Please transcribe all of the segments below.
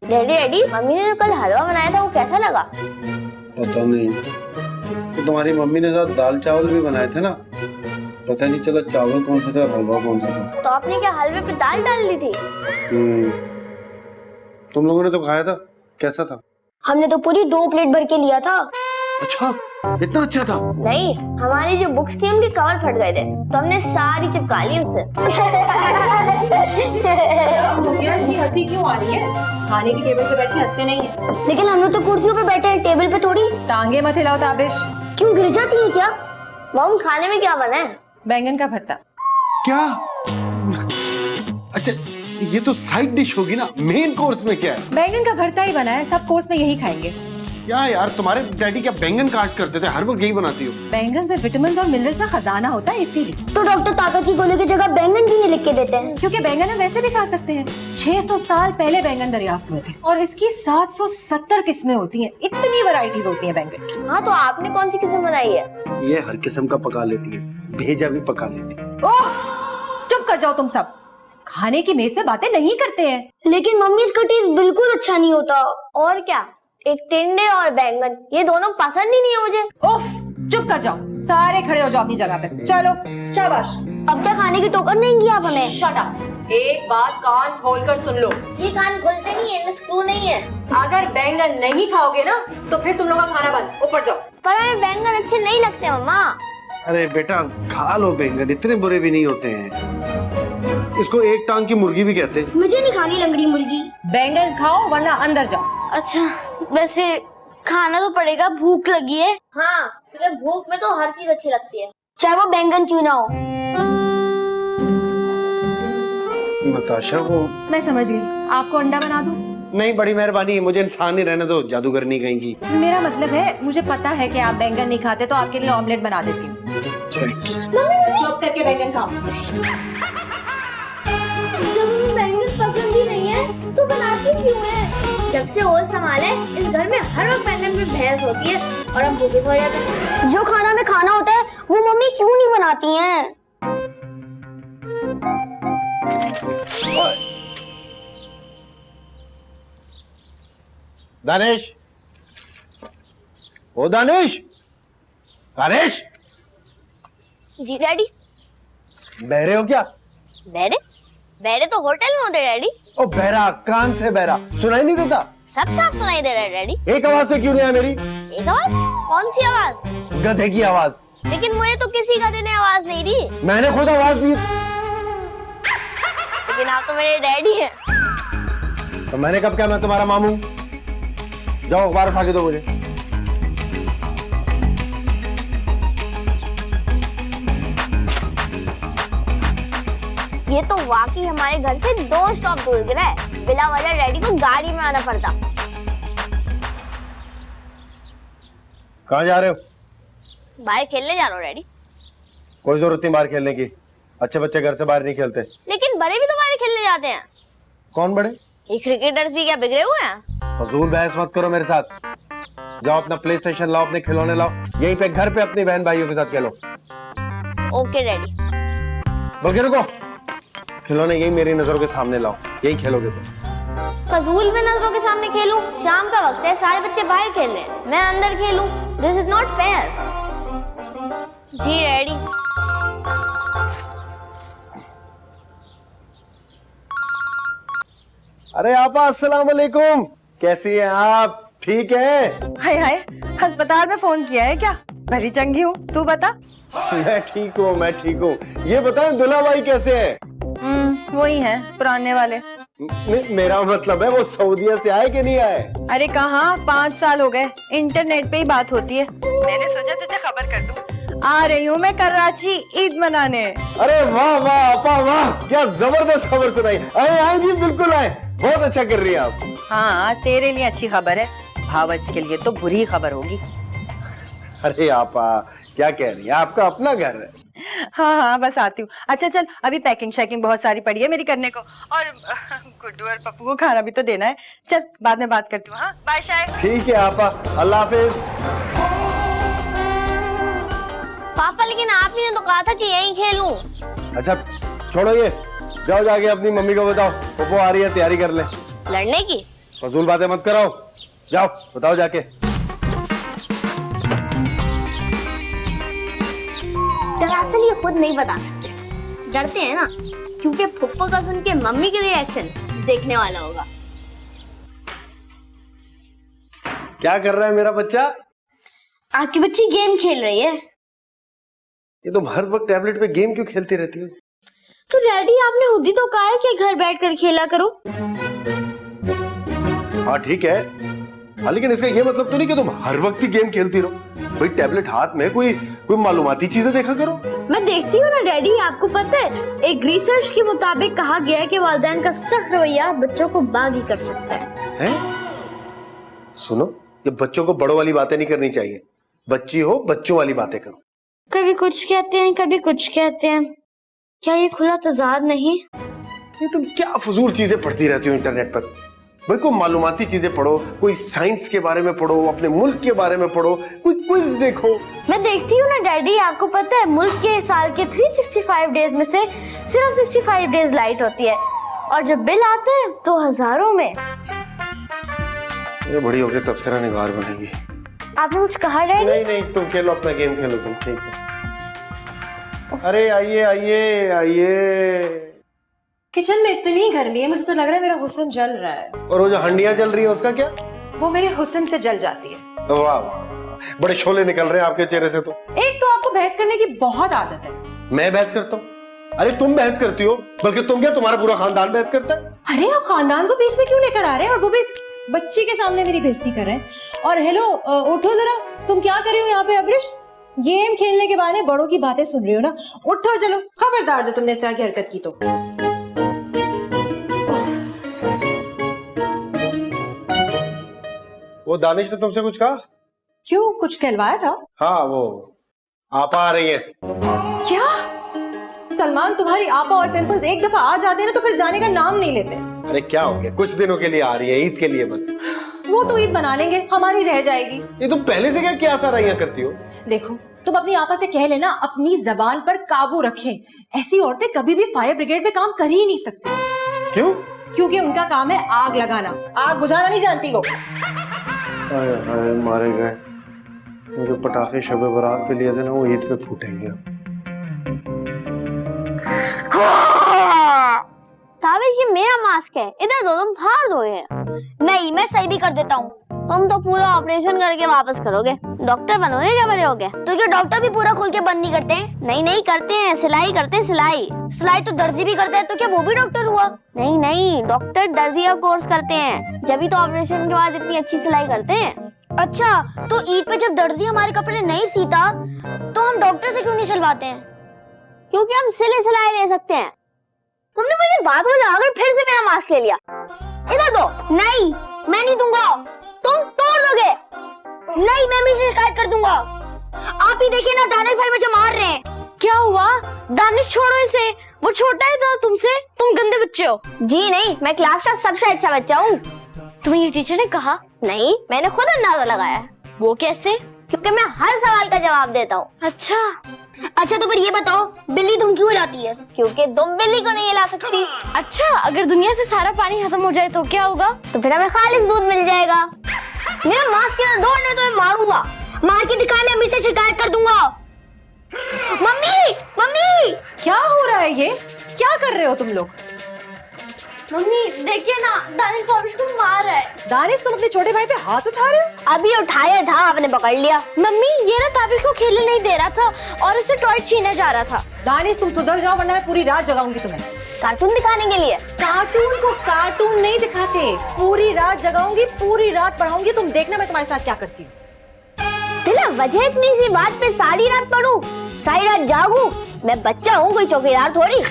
Daddy daddy, mummy ने जो कल हलवा बनाया था वो कैसा लगा? पता नहीं, तो तुम्हारी मम्मी ने साथ दाल चावल भी बनाए थे ना, पता नहीं चला चावल कौन सा था और हलवा कौन सा था। तो आपने क्या हलवे पे दाल डाल दी थी? तुम लोगों ने तो खाया था, कैसा था? हमने तो पूरी 2 प्लेट भर के लिया था। अच्छा, इतना अच्छा था? नहीं, हमारी जो बुक्स थी उनके कवर फट गए थे तो हमने सारी चिपका ली उससे। इतनी हंसी क्यों आ रही है? खाने की टेबल पे बैठ के हंसते नहीं है। लेकिन हम लोग तो कुर्सियों पे बैठे हैं, टेबल पे थोड़ी। टांगे मत हिलाओ ताबिश। क्यों, गिर जाती है क्या? मॉम, खाने में क्या बना है? बैंगन का भरता। क्या? अच्छा, ये तो साइड डिश होगी ना, मेन कोर्स में क्या है? बैंगन का भरता ही बना है, सब कोर्स में यही खाएंगे। क्या यार, तुम्हारे डैडी क्या बैंगन काट करते थे? हर वक्त यही बनाती हो। बैंगन में विटामिन और मिनरल्स का खजाना होता है, इसीलिए। तो डॉक्टर ताकत की गोली की जगह बैंगन भी नहीं लिख के देते हैं? क्योंकि बैंगन हम वैसे भी खा सकते हैं। 600 साल पहले बैंगन दरियाफ्त हुए थे और इसकी 770 किस्में होती हैं। इतनी वैरायटीज होती हैं बैंगन की। हाँ, तो आपने कौन सी किस्म बनाई है? ये हर किस्म का पका लेती है, भेजा भी पका लेती है। ओफ, चुप कर जाओ तुम सब। खाने की मेज पे बातें नहीं करते हैं। लेकिन मम्मी इसका टेस्ट बिल्कुल अच्छा नहीं होता। और क्या, एक टिंडे और बैंगन, ये दोनों पसंद ही नहीं है मुझे। ओफ, चुप कर जाओ, सारे खड़े हो जाओ अपनी जगह पे। चलो शाबाश। अब तक खाने की टोकन नहीं किया आप हमें। Shut up. एक बात कान खोलकर सुन लो। ये कान खोलते नहीं है, इनमें स्क्रू नहीं है। अगर बैंगन नहीं खाओगे ना तो फिर तुम लोगों का खाना बंद। ऊपर जाओ। पर हमें बैंगन अच्छे नहीं लगते मम्मा। अरे बेटा, खा लो बैंगन, इतने बुरे भी नहीं होते हैं। इसको एक टांग की मुर्गी भी कहते हैं। मुझे नहीं खानी लंगड़ी मुर्गी। बैंगन खाओ वरना अंदर जाओ। अच्छा, वैसे खाना तो पड़ेगा, भूख लगी है। हाँ, तुझे भूख में तो हर चीज अच्छी लगती है, चाहे वो बैंगन क्यों ना हो। नताशा, वो मैं समझ गई, आपको अंडा बना दूं? नहीं, बड़ी मेहरबानी है, मुझे इंसान ही रहने दो, जादूगर नहीं कहेंगी। मेरा मतलब है, मुझे पता है कि आप बैंगन नहीं खाते तो आपके लिए ऑमलेट बना देती हूँ। चुप करके बैंगन खाओ। जब हमें बैंगन पसंद ही नहीं है तो बनाती क्यों है? जब से होश संभाले इस घर में हर वक्त बैंगन पे बहस होती है और हम भूखे सो जाते हैं। जो खाना में खाना होता है वो मम्मी क्यों नहीं बनाती हैं? दानिश, ओ दानिश, दानिश, जी डैडी। बहरे हो क्या? बहरे? बहरे तो होटल में होते डैडी। ओ बहरा, कान से बहरा, सुनाई नहीं देता? सब साफ सुनाई दे रहा है डैडी। एक आवाज पे क्यों नहीं आया मेरी? एक आवाज? कौन सी आवाज? गधे की आवाज। लेकिन मुझे तो किसी गधे ने आवाज नहीं दी। मैंने खुद आवाज दी। लेकिन आप तो मेरे डैडी हैं। तो मैंने कब कहा मैं तुम्हारा मामू? जाओ अखबार उठा के दो मुझे। ये तो वाकई हमारे घर से 2 स्टॉप दूर गिरा है। बिना वजह डैडी को गाड़ी में आना पड़ता। कहाँ जा रहे हो? बाहर खेलने जा रहा हूँ डैडी। कोई जरूरत नहीं बाहर खेलने की, अच्छे बच्चे घर से बाहर नहीं खेलते। लेकिन बड़े भी तो बाहर खेलने जाते हैं। कौन बड़े? ये क्रिकेटर्स भी क्या बिगड़े हुए हैं? फजूल बहस मत करो मेरे साथ। जाओ अपना प्ले स्टेशन लाओ, अपने खिलौने लाओ, यहीं पे घर पे अपनी बहन भाइयों के साथ खेलो। Okay daddy. बल्कि रुको, खिलौने यही मेरी नजरों के सामने लाओ, यही खेलोगे तुम। फजूल में नजरों के सामने खेलूं? शाम का वक्त है, सारे बच्चे बाहर खेल रहे हैं, मैं अंदर खेलूं? This is not fair. जी डैडी। अरे आपा, अस्सलाम वालेकुम, कैसी हैं आप? ठीक है? हाय हाय, अस्पताल में फोन किया है क्या? भली चंगी हूँ, तू बता। मैं ठीक हूँ, मैं ठीक हूँ। ये बताएं दुल्हा भाई कैसे है? वही है पुराने वाले। मेरा मतलब है वो सऊदीया से आए कि नहीं आए? अरे कहाँ, 5 साल हो गए, इंटरनेट पे ही बात होती है। मैंने सोचा तुझे खबर कर दूं। आ रही हूँ मैं कराची ईद मनाने। अरे वाह वाह आपा वाह, क्या जबरदस्त खबर सुनाई। आए आए जी, बिल्कुल आए, बहुत अच्छा कर रही हैं आप। हाँ, तेरे लिए अच्छी खबर है, भावच के लिए तो बुरी खबर होगी। अरे आपा, क्या कह रही है, आपका अपना घर है। हाँ हाँ, बस आती हूँ। अच्छा चल, अभी पैकिंग शैकिंग बहुत सारी पड़ी है मेरी करने को, और गुड्डू और पप्पू को खाना भी तो देना है। चल बाद में बात करती हूँ। हाँ बाय शायद। ठीक है आपा, अल्लाह हाफिज। पापा लेकिन आपने तो कहा था कि यहीं खेलूं। अच्छा छोड़ो ये, जाओ जाके अपनी मम्मी को बताओ पप्पू आ रही है, तैयारी कर ले। लड़ने की? फजूल बातें मत कराओ, जाओ बताओ जाके। दरअसल ये खुद नहीं बता सकते, डरते हैं ना, क्योंकि फुप्पो का सुन के मम्मी के रिएक्शन देखने वाला होगा। क्या कर रहा है मेरा बच्चा? आपकी बच्ची गेम खेल रही है। ये तुम हर वक्त टैबलेट पे गेम क्यों खेलती रहती हो? तो डैडी आपने खुद ही तो कहा है कि घर बैठकर खेला करो। हाँ ठीक है, हाँ लेकिन इसका ये मतलब तो नहीं कि तुम हर वक्त ही गेम खेलती रहो। भाई टैबलेट हाथ में कोई मालूमाती चीजें देखा करो। मैं देखती हूँ ना डैडी, आपको पता है एक रिसर्च के मुताबिक कहा गया है कि वालिदैन का सख्त रवैया बच्चों को बागी कर सकता है। सुनो, ये बच्चों को बड़ों वाली बातें नहीं करनी चाहिए, बच्ची हो बच्चों वाली बातें करो। कभी कुछ कहते हैं कभी कुछ कहते हैं, क्या ये खुला तजाद नहीं? ये तुम क्या फजूल चीजें पढ़ती रहती हो इंटरनेट पर? भाई कोई मालूमाती चीजें पढ़ो, कोई साइंस के बारे में पढ़ो, अपने मुल्क के बारे में पढ़ो, कोई क्विज देखो। मैं देखती हूँ ना डैडी, आपको पता है मुल्क के साल के 365 डेज में से सिर्फ 65 डेज लाइट होती है, और जब बिल आते हैं तो हजारों में। ये बड़ी होके तबसरा निगार बनेगी। आपने कुछ कहा डैडी? नहीं नहीं, तुम खेलो अपना गेम खेलो तुम, ठीक है। अरे आइए आइए आइए। किचन में इतनी गर्मी है, मुझे तो लग रहा है मेरा हुस्न जल रहा है। और वो जो हंडियां जल रही है उसका क्या? वो मेरे हुस्न से जल जाती है। वाह वाह वाह, बड़े शोले निकल रहे हैं आपके चेहरे से तो। एक तो आपको बहस करने की बहुत आदत है। मैं बहस करता हूँ? अरे तुम बहस करती हो, बल्कि तुम क्या तुम्हारा पूरा खानदान बहस करता है। अरे आप खानदान को बीच में क्यों लेकर आ रहे हैं, और वो भी बच्ची के सामने मेरी बेइज्जती कर रहे हैं। और हेलो, उठो जरा, तुम क्या कर रही हो यहाँ पे अब्रिश? गेम खेलने के बहाने बड़ों की बातें सुन रही हो ना? उठो चलो, खबरदार जो तुमने इस तरह की हरकत की तो। वो दानिश ने तुमसे कुछ कहा? क्यों, कुछ कहलवाया था? हाँ वो आपा आ रही है। क्या सलमान, तुम्हारी आपा और पिंपल्स एक दफा आ जाते हैं ना तो फिर जाने का नाम नहीं लेते। अरे क्या हो गया, कुछ दिनों के लिए आ रही है, ईद के लिए बस। वो तो ईद बना लेंगे, हमारी रह जाएगी। ये तुम पहले से क्या आसाराइयां करती हो? देखो, तुम अपनी आपा से कह लेना अपनी जबान पर काबू रखें। ऐसी औरतें कभी भी फायर ब्रिगेड में काम कर ही नहीं सकती। क्यों? क्योंकि उनका काम है आग लगाना, आग बुझाना नहीं जानती वो। हाय हाय, मारे गए। वो जो पटाखे शब बारात पे लिए थे ना, वो ईद पे फूटेंगे। ताबिश, ये मेरा मास्क है, इधर दो, तुम फाड़ दोगे। नहीं, मैं सही भी कर देता हूँ। तुम तो पूरा ऑपरेशन करके वापस करोगे, डॉक्टर बनोगे क्या बड़े होगे? तो क्या डॉक्टर भी पूरा खोल के बंद नहीं करते हैं? नहीं नहीं करते हैं, सिलाई करते हैं, सिलाई तो दर्जी भी करता है, तो क्या वो भी डॉक्टर हुआ? नहीं नहीं, डॉक्टर दर्जी का कोर्स करते हैं, जब तो ऑपरेशन के बाद इतनी अच्छी सिलाई करते हैं। अच्छा, तो ईद पे जब दर्जी हमारे कपड़े नहीं सीता तो हम डॉक्टर से क्यों नहीं सिलवाते हैं? क्योंकि हम सिलाई ले सकते हैं। तुमने मुझे बात में लगाकर फिर से मेरा मास्क ले लिया। इधर दो। नहीं, मैं नहीं दूंगा, तुम तोड़ दोगे। नहीं, मैं भी शिकायत कर दूंगा। आप ही देखिए ना, दानिश भाई मुझे मार रहे हैं। क्या हुआ? दानिश छोड़ो इसे, वो छोटा है तो तुमसे, तुम गंदे बच्चे हो। जी नहीं, मैं क्लास का सबसे अच्छा बच्चा हूँ। तुम्हें ये टीचर ने कहा? नहीं, मैंने खुद अंदाजा लगाया। वो कैसे? क्योंकि मैं हर सवाल का जवाब देता हूँ। अच्छा तो फिर ये बताओ, बिल्ली दुम क्यों हिलाती है? क्योंकि दुम बिल्ली को नहीं हिला सकती। अच्छा, अगर दुनिया से सारा पानी खत्म हो जाए तो क्या होगा? तो फिर हमें खालिस दूध मिल जाएगा। मेरा मास्क इधर दो, नहीं तो मैं मारूंगा, मार के दिखाए, मैं अम्मी से शिकायत कर दूंगा। मम्मी क्या हो रहा है ये? क्या कर रहे हो तुम लोग? मम्मी देखिए ना, दानिश ताबिश को मार रहा है। दानिश, तुम अपने छोटे भाई पे हाथ उठा रहे हो? अभी उठाया था, आपने पकड़ लिया। मम्मी, ये ना ताबिश को खेलने नहीं दे रहा था और इससे टॉय छीनने जा रहा था। दानिश, तुम सुधर जाओ वरना मैं पूरी रात जगाऊंगी तुम्हें। कार्टून दिखाने के लिए? कार्टून को कार्टून नहीं दिखाते, पूरी रात जगाऊंगी, पूरी रात पढ़ाऊंगी। तुम देखना मैं तुम्हारे साथ क्या करती हूँ। वजह इतनी सी बात पे सारी रात पढ़ूं, सारी रात जागूं? मैं बच्चा हूँ, कोई चौकीदार थोड़ी।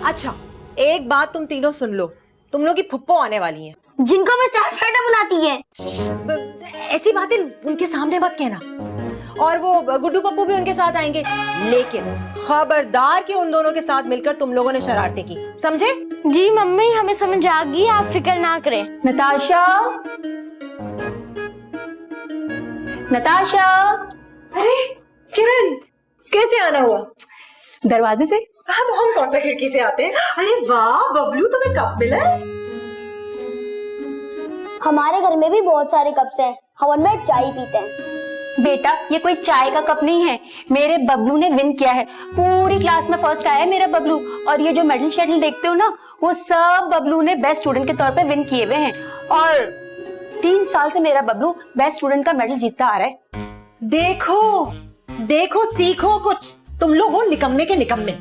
अच्छा, एक बात तुम तीनों सुन लो, तुम लोग की फुप्पो आने वाली हैं, जिनको मैं स्टार फाइटर बुलाती है। ऐसी बातें उनके सामने मत कहना। और वो गुड्डू पप्पू भी उनके साथ आएंगे, लेकिन खबरदार कि उन दोनों के साथ मिलकर तुम लोगों ने शरारतें की, समझे? जी मम्मी, हमें समझ आ गई, आप फिक्र ना करें। नताशा, नताशा। अरे किरण, कैसे आना हुआ? दरवाजे से। हाँ तो हम कौन सा खिड़की से आते हैं? अरे वाह बबलू, तुम्हें कप मिला है? हमारे घर में भी बहुत सारे कप्स हैं, हम उनमें चाय पीते हैं। बेटा ये कोई चाय का कप नहीं है, मेरे बबलू ने विन किया है, पूरी क्लास में फर्स्ट आया है मेरा बबलू। और ये जो मेडल शेडल देखते हो ना, वो सब बबलू ने बेस्ट स्टूडेंट के तौर पे विन किए हुए हैं। और 3 साल से मेरा बबलू बेस्ट स्टूडेंट का मेडल जीतता आ रहा है। देखो देखो, सीखो कुछ। तुम लोग हो निकम्मे के निकम्मे,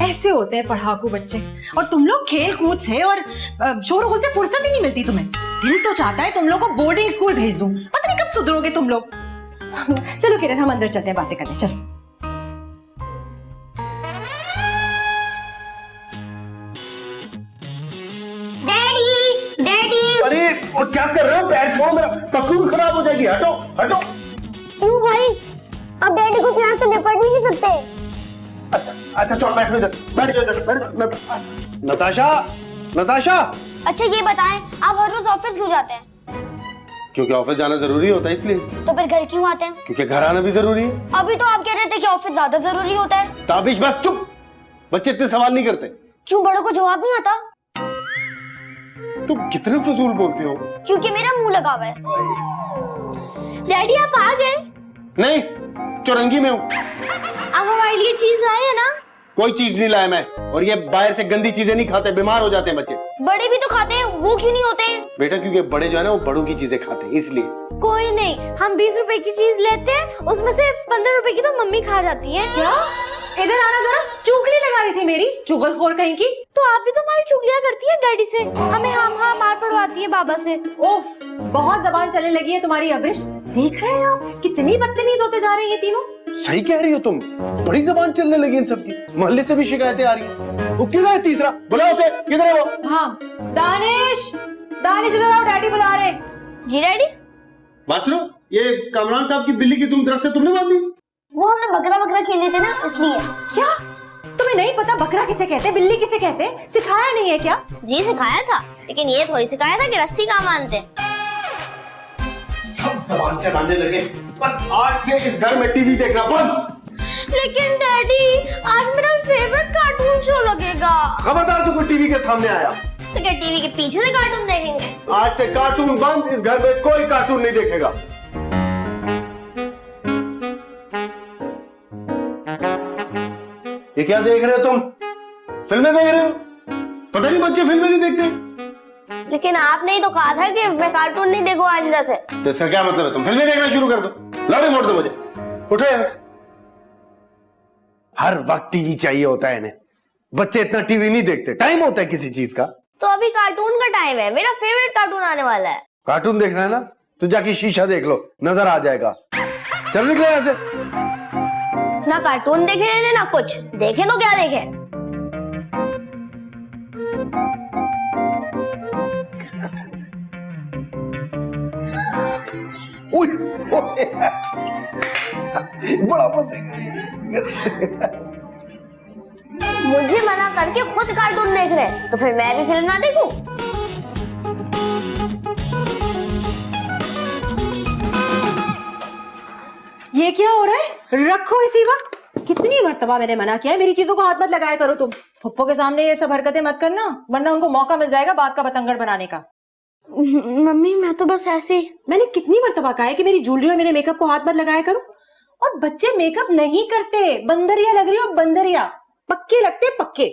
ऐसे होते हैं पढ़ाकू बच्चे। और तुम लोग खेल कूद से और शोरगुल से फुर्सत ही नहीं मिलती तुम्हें। दिल तो चाहता है तुम लोग को बोर्डिंग स्कूल भेज दूं, पता नहीं कब सुधरोगे तुम लोग। चलो किरण, हम अंदर चलते हैं बातें करने, चलो। Daddy daddy. अरे और क्या कर रहे हो? पैर छोड़ो मेरा, पकड़ खराब हो जाएगी। हटो हटो। क्यों भाई? अब डैडी को क्लास से निपट भी नहीं सकते। अच्छा चलो बैठ जाओ। नताशा, नताशा। अच्छा ये बताएं, आप हर रोज ऑफिस क्यों जाते हैं? क्योंकि ऑफिस जाना जरूरी होता है इसलिए। तो फिर घर क्यों आते हैं? क्योंकि घर आना भी जरूरी है। अभी तो आप कह रहे थे कि ऑफिस ज्यादा जरूरी होता है। ताबिश बस चुप, बच्चे इतने सवाल नहीं करते। क्यों बड़ों को जवाब नहीं आता? तुम कितने फजूल बोलते हो। क्योंकि मेरा मुंह लगा हुआ है। डैडी आप आ गए? नहीं, चौरंगी में हूँ। आप हमारे लिए चीज लाए हैं ना? कोई चीज नहीं लाया मैं, और ये बाहर से गंदी चीजें नहीं खाते, बीमार हो जाते हैं बच्चे। बड़े भी तो खाते हैं, वो क्यों नहीं होते? बेटा क्योंकि बड़े जो है ना वो बड़ों की चीजें खाते हैं इसलिए। कोई नहीं, हम 20 रुपए की चीज लेते हैं, उसमें से 15 रुपए की तो मम्मी खा जाती है। क्या? इधर आना जरा, चुगली लगा रही थी मेरी, चुगलखोर कहीं की। तो आप भी तो हमारी चुगलियां करती हैं डैडी से, हमें हाँ मार पड़वाती है बाबा से। ओफ, बहुत जबान चलने लगी है तुम्हारी अब्रिश। देख रहे हो कितनी बदतमीज होते जा रहे हैं ये तीनों। सही कह रही हो तुम, बड़ी जबान चलने लगी इन सबकी। मोहल्ले से भी शिकायतें आ रही हैं। वो किधर है तीसरा? बुलाओ उसे, किधर है वो? हाँ दानिश, दानिश इधर आओ, डैडी बुला रहे। जी डैडी। बात सुनो, ये कामरान साहब की बिल्ली की तुम तरफ से तुमने बांधी? वो हमने बकरा बकरा खेले थे ना, इसलिए। क्या तुम्हें नहीं पता बकरा किसे कहते, बिल्ली किसे कहते? सिखाया नहीं है क्या? जी सिखाया था, लेकिन ये थोड़ी सिखाया था कि रस्सी कहाँ मानते। सब जबान चलाने लगे। बस आज से इस घर में टीवी देखना बंद। लेकिन डैडी आज मेरा फेवरेट कार्टून शो लगेगा। खबरदार जो कोई टीवी के सामने आया। तो क्या टीवी के पीछे से कार्टून देखेंगे? आज से कार्टून बंद, इस घर में कोई कार्टून नहीं देखेगा। ये क्या देख रहे हो तुम? फिल्में देख रहे हो? पता नहीं बच्चे फिल्में नहीं देखते। लेकिन आपने ही तो कहा था कि मैं कार्टून नहीं देखूं आइंदा से। तो इसका क्या मतलब है? तुम फिल्में देखना शुरू कर दो। लाओ रिमोट दो मुझे, उठो यहाँ से। हर वक्त टीवी चाहिए होता है इन्हें। बच्चे इतना टीवी नहीं देखते, टाइम होता है किसी चीज का। तो अभी कार्टून का टाइम है, मेरा फेवरेट कार्टून आने वाला है। कार्टून देखना है ना, तो जाके शीशा देख लो, नजर आ जाएगा। चल निकले यहाँ से। ना कार्टून देखे देते ना कुछ, देखे तो क्या देखे। उई, ओए, बड़ा मजेगा। मुझे मना करके खुद कार्टून देख रहे हैं, तो फिर मैं भी फिल्म ना देखूं? ये क्या हो रहा है? रखो इसी वक्त। कितनी मर्तबा मैंने मना किया है, मेरी चीजों को हाथ मत लगाया करो तुम। फुप्पो के सामने ये सब हरकतें मत करना, वरना उनको मौका मिल जाएगा बात का बतंगड़ बनाने का। मम्मी मैं तो बस ऐसे। मैंने कितनी मर्तबा कहा है कि मेरी ज्वेलरी और मेरे मेकअप को हाथ मत लगाया करो। और बच्चे मेकअप नहीं करते, बंदरिया लग रही हो, बंदरिया। पक्के लगते पक्के।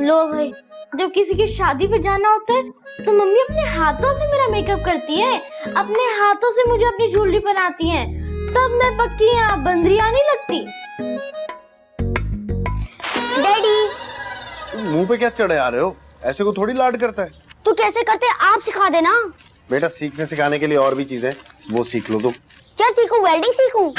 लो भाई, जब किसी की शादी पे जाना होता है तो मम्मी अपने हाथों से मेरा मेकअप करती है, अपने हाथों से मुझे अपनी ज्वेलरी पहनाती है, तब मैं पक्की यहाँ बंदरिया नहीं लगती। डैडी मुंह पे क्या चढ़े आ रहे हो? ऐसे को थोड़ी लाड करता है। तो कैसे करते हैं, आप सिखा देना। बेटा सीखने सिखाने के लिए और भी चीजें, वो सीख लो तुम। क्या सीखूं? वेल्डिंग सीखूं?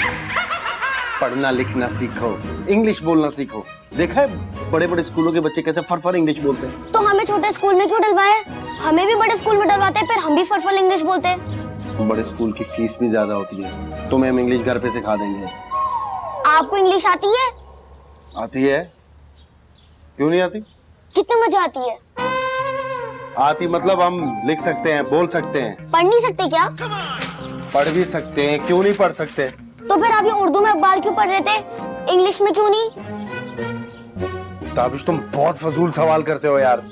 पढ़ना लिखना सीखो, इंग्लिश बोलना सीखो। देखा है बड़े बड़े स्कूलों के बच्चे कैसे फरफर इंग्लिश बोलते हैं। तो हमें छोटे स्कूल में क्यों डलवाए? हमें भी बड़े स्कूल में डलवाते हैं, फिर हम भी फरफर इंग्लिश बोलते हैं। बड़े स्कूल की फीस भी ज्यादा होती है, तुम्हें हम इंग्लिश घर पे सिखा देंगे। आपको इंग्लिश आती है? आती है, क्यों नहीं आती? कितनी मजा आती है? आती मतलब हम लिख सकते हैं, बोल सकते हैं। पढ़ नहीं सकते क्या? पढ़ भी सकते हैं, क्यों नहीं पढ़ सकते? तो फिर अभी उर्दू में अखबार क्यों पढ़ रहे थे, इंग्लिश में क्यों नहीं? ताबिश तुम बहुत फजूल सवाल करते हो यार।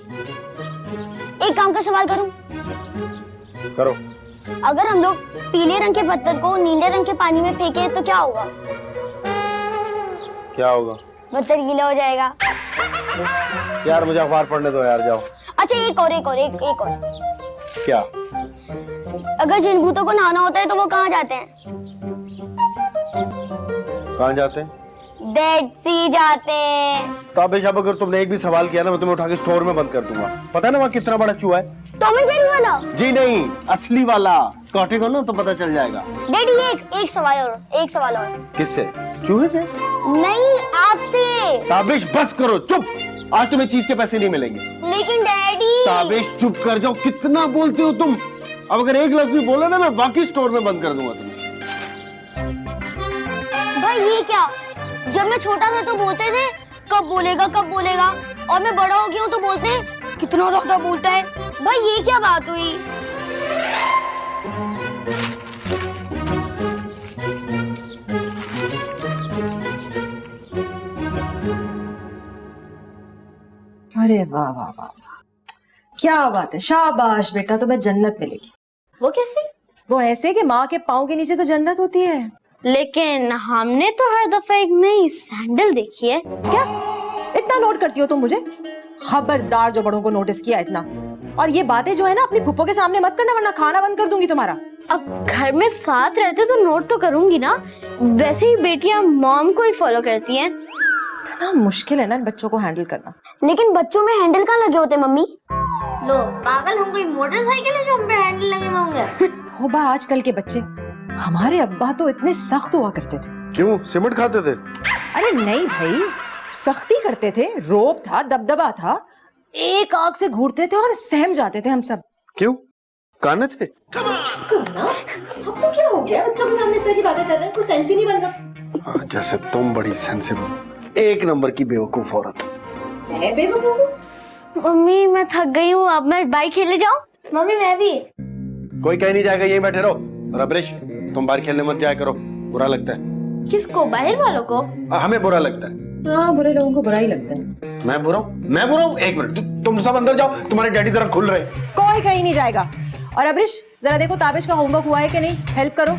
एक काम का सवाल करूं? करो। अगर हम लोग पीले रंग के पत्थर को नीले रंग के पानी में फेंके तो क्या होगा? क्या होगा? पत्थर गीला हो जाएगा। यार मुझे अखबार पढ़ने दो यार, जाओ। अच्छा एक और। क्या? अगर जिन भूतों को नहाना होता है तो वो कहाँ जाते हैं? कहाँ जाते हैं? डेड सी जाते हैं। ताबिश अब अगर तुमने एक भी सवाल किया ना मैं तुम्हें उठा के स्टोर में बंद कर दूंगा। पता है ना वहाँ कितना बड़ा चूहा है? टॉम एंड जेरी वाला? जी नहीं, असली वाला। काटेगा ना तो पता चल जाएगा। डैडी एक सवाल और। किससे? चूहे से? नहीं, आपसे। ताबिश बस करो, चुप। आज तुम्हें चीज के पैसे नहीं मिलेंगे। लेकिन डैडी। ताबिश चुप कर जाओ, कितना बोलते हो तुम। अब अगर एक लफ्ज भी बोला ना मैं बाकी स्टोर में बंद कर दूंगा तुम्हें। भाई ये क्या? जब मैं छोटा था तो बोलते थे कब बोलेगा, और मैं बड़ा हो गया हूँ तो बोलते हैं कितना ज्यादा बोलता है। भाई ये क्या बात हुई? अरे वाह वाह वाह, क्या बात है, शाबाश बेटा, तुम्हें जन्नत मिलेगी। वो कैसे? वो ऐसे कि माँ के पाँव के नीचे तो जन्नत होती है। लेकिन हमने तो हर दफा एक नई सैंडल देखी है। क्या इतना नोट करती हो तुम मुझे? खबरदार जो बड़ों को नोटिस किया इतना। और ये बातें जो है ना अपनी फुप्पो के सामने मत करना, वरना खाना बंद कर दूंगी तुम्हारा। अब घर में साथ रहते तो नोट तो करूंगी ना। वैसे ही बेटियां मॉम को ही फॉलो करती हैं। इतना मुश्किल है ना इन बच्चों को हैंडल करना। लेकिन बच्चों में हैंडल कहाँ लगे होते मम्मी? लो पागल, हम कोई मोटरसाइकिल है जो हम पे हैंडल लगे होंगे? तौबा, आजकल के बच्चे। हमारे अब्बा तो इतने सख्त हुआ करते थे। क्यों? सीमेंट खाते थे? अरे नहीं भाई, सख्ती करते थे, रोब था, दबदबा था, एक आंख से घूरते थे और सहम जाते थे हम सब। क्यों? काने थे? आपको क्या हो गया? बच्चों के सामने इस तरह की बातें कर रहे हैं, कोई सेंस ही नहीं बन रहा। जैसे तुम बड़ी सेंसिबल, एक नंबर की बेवकूफ औरत। मैं बेवकूफ? मम्मी मैं थक गई हूँ, अब मैं बाइक खेलने जाऊँ? मम्मी मैं भी। कोई कहीं नहीं जाएगा, यहीं बैठे रहो। और अब्रिश तुम बाहर खेलने मत जाया करो, बुरा लगता है। किसको? बाहर वालों को? हमें बुरा लगता है। हाँ, बुरे लोगों को बुरा ही लगता है। मैं बुरा हूँ? एक मिनट, तुम सब अंदर जाओ, तुम्हारे डैडी जरा खुल रहे। कोई कहीं नहीं जाएगा। और अब्रिश जरा देखो ताबिश का होमवर्क हुआ है कि नहीं, हेल्प करो।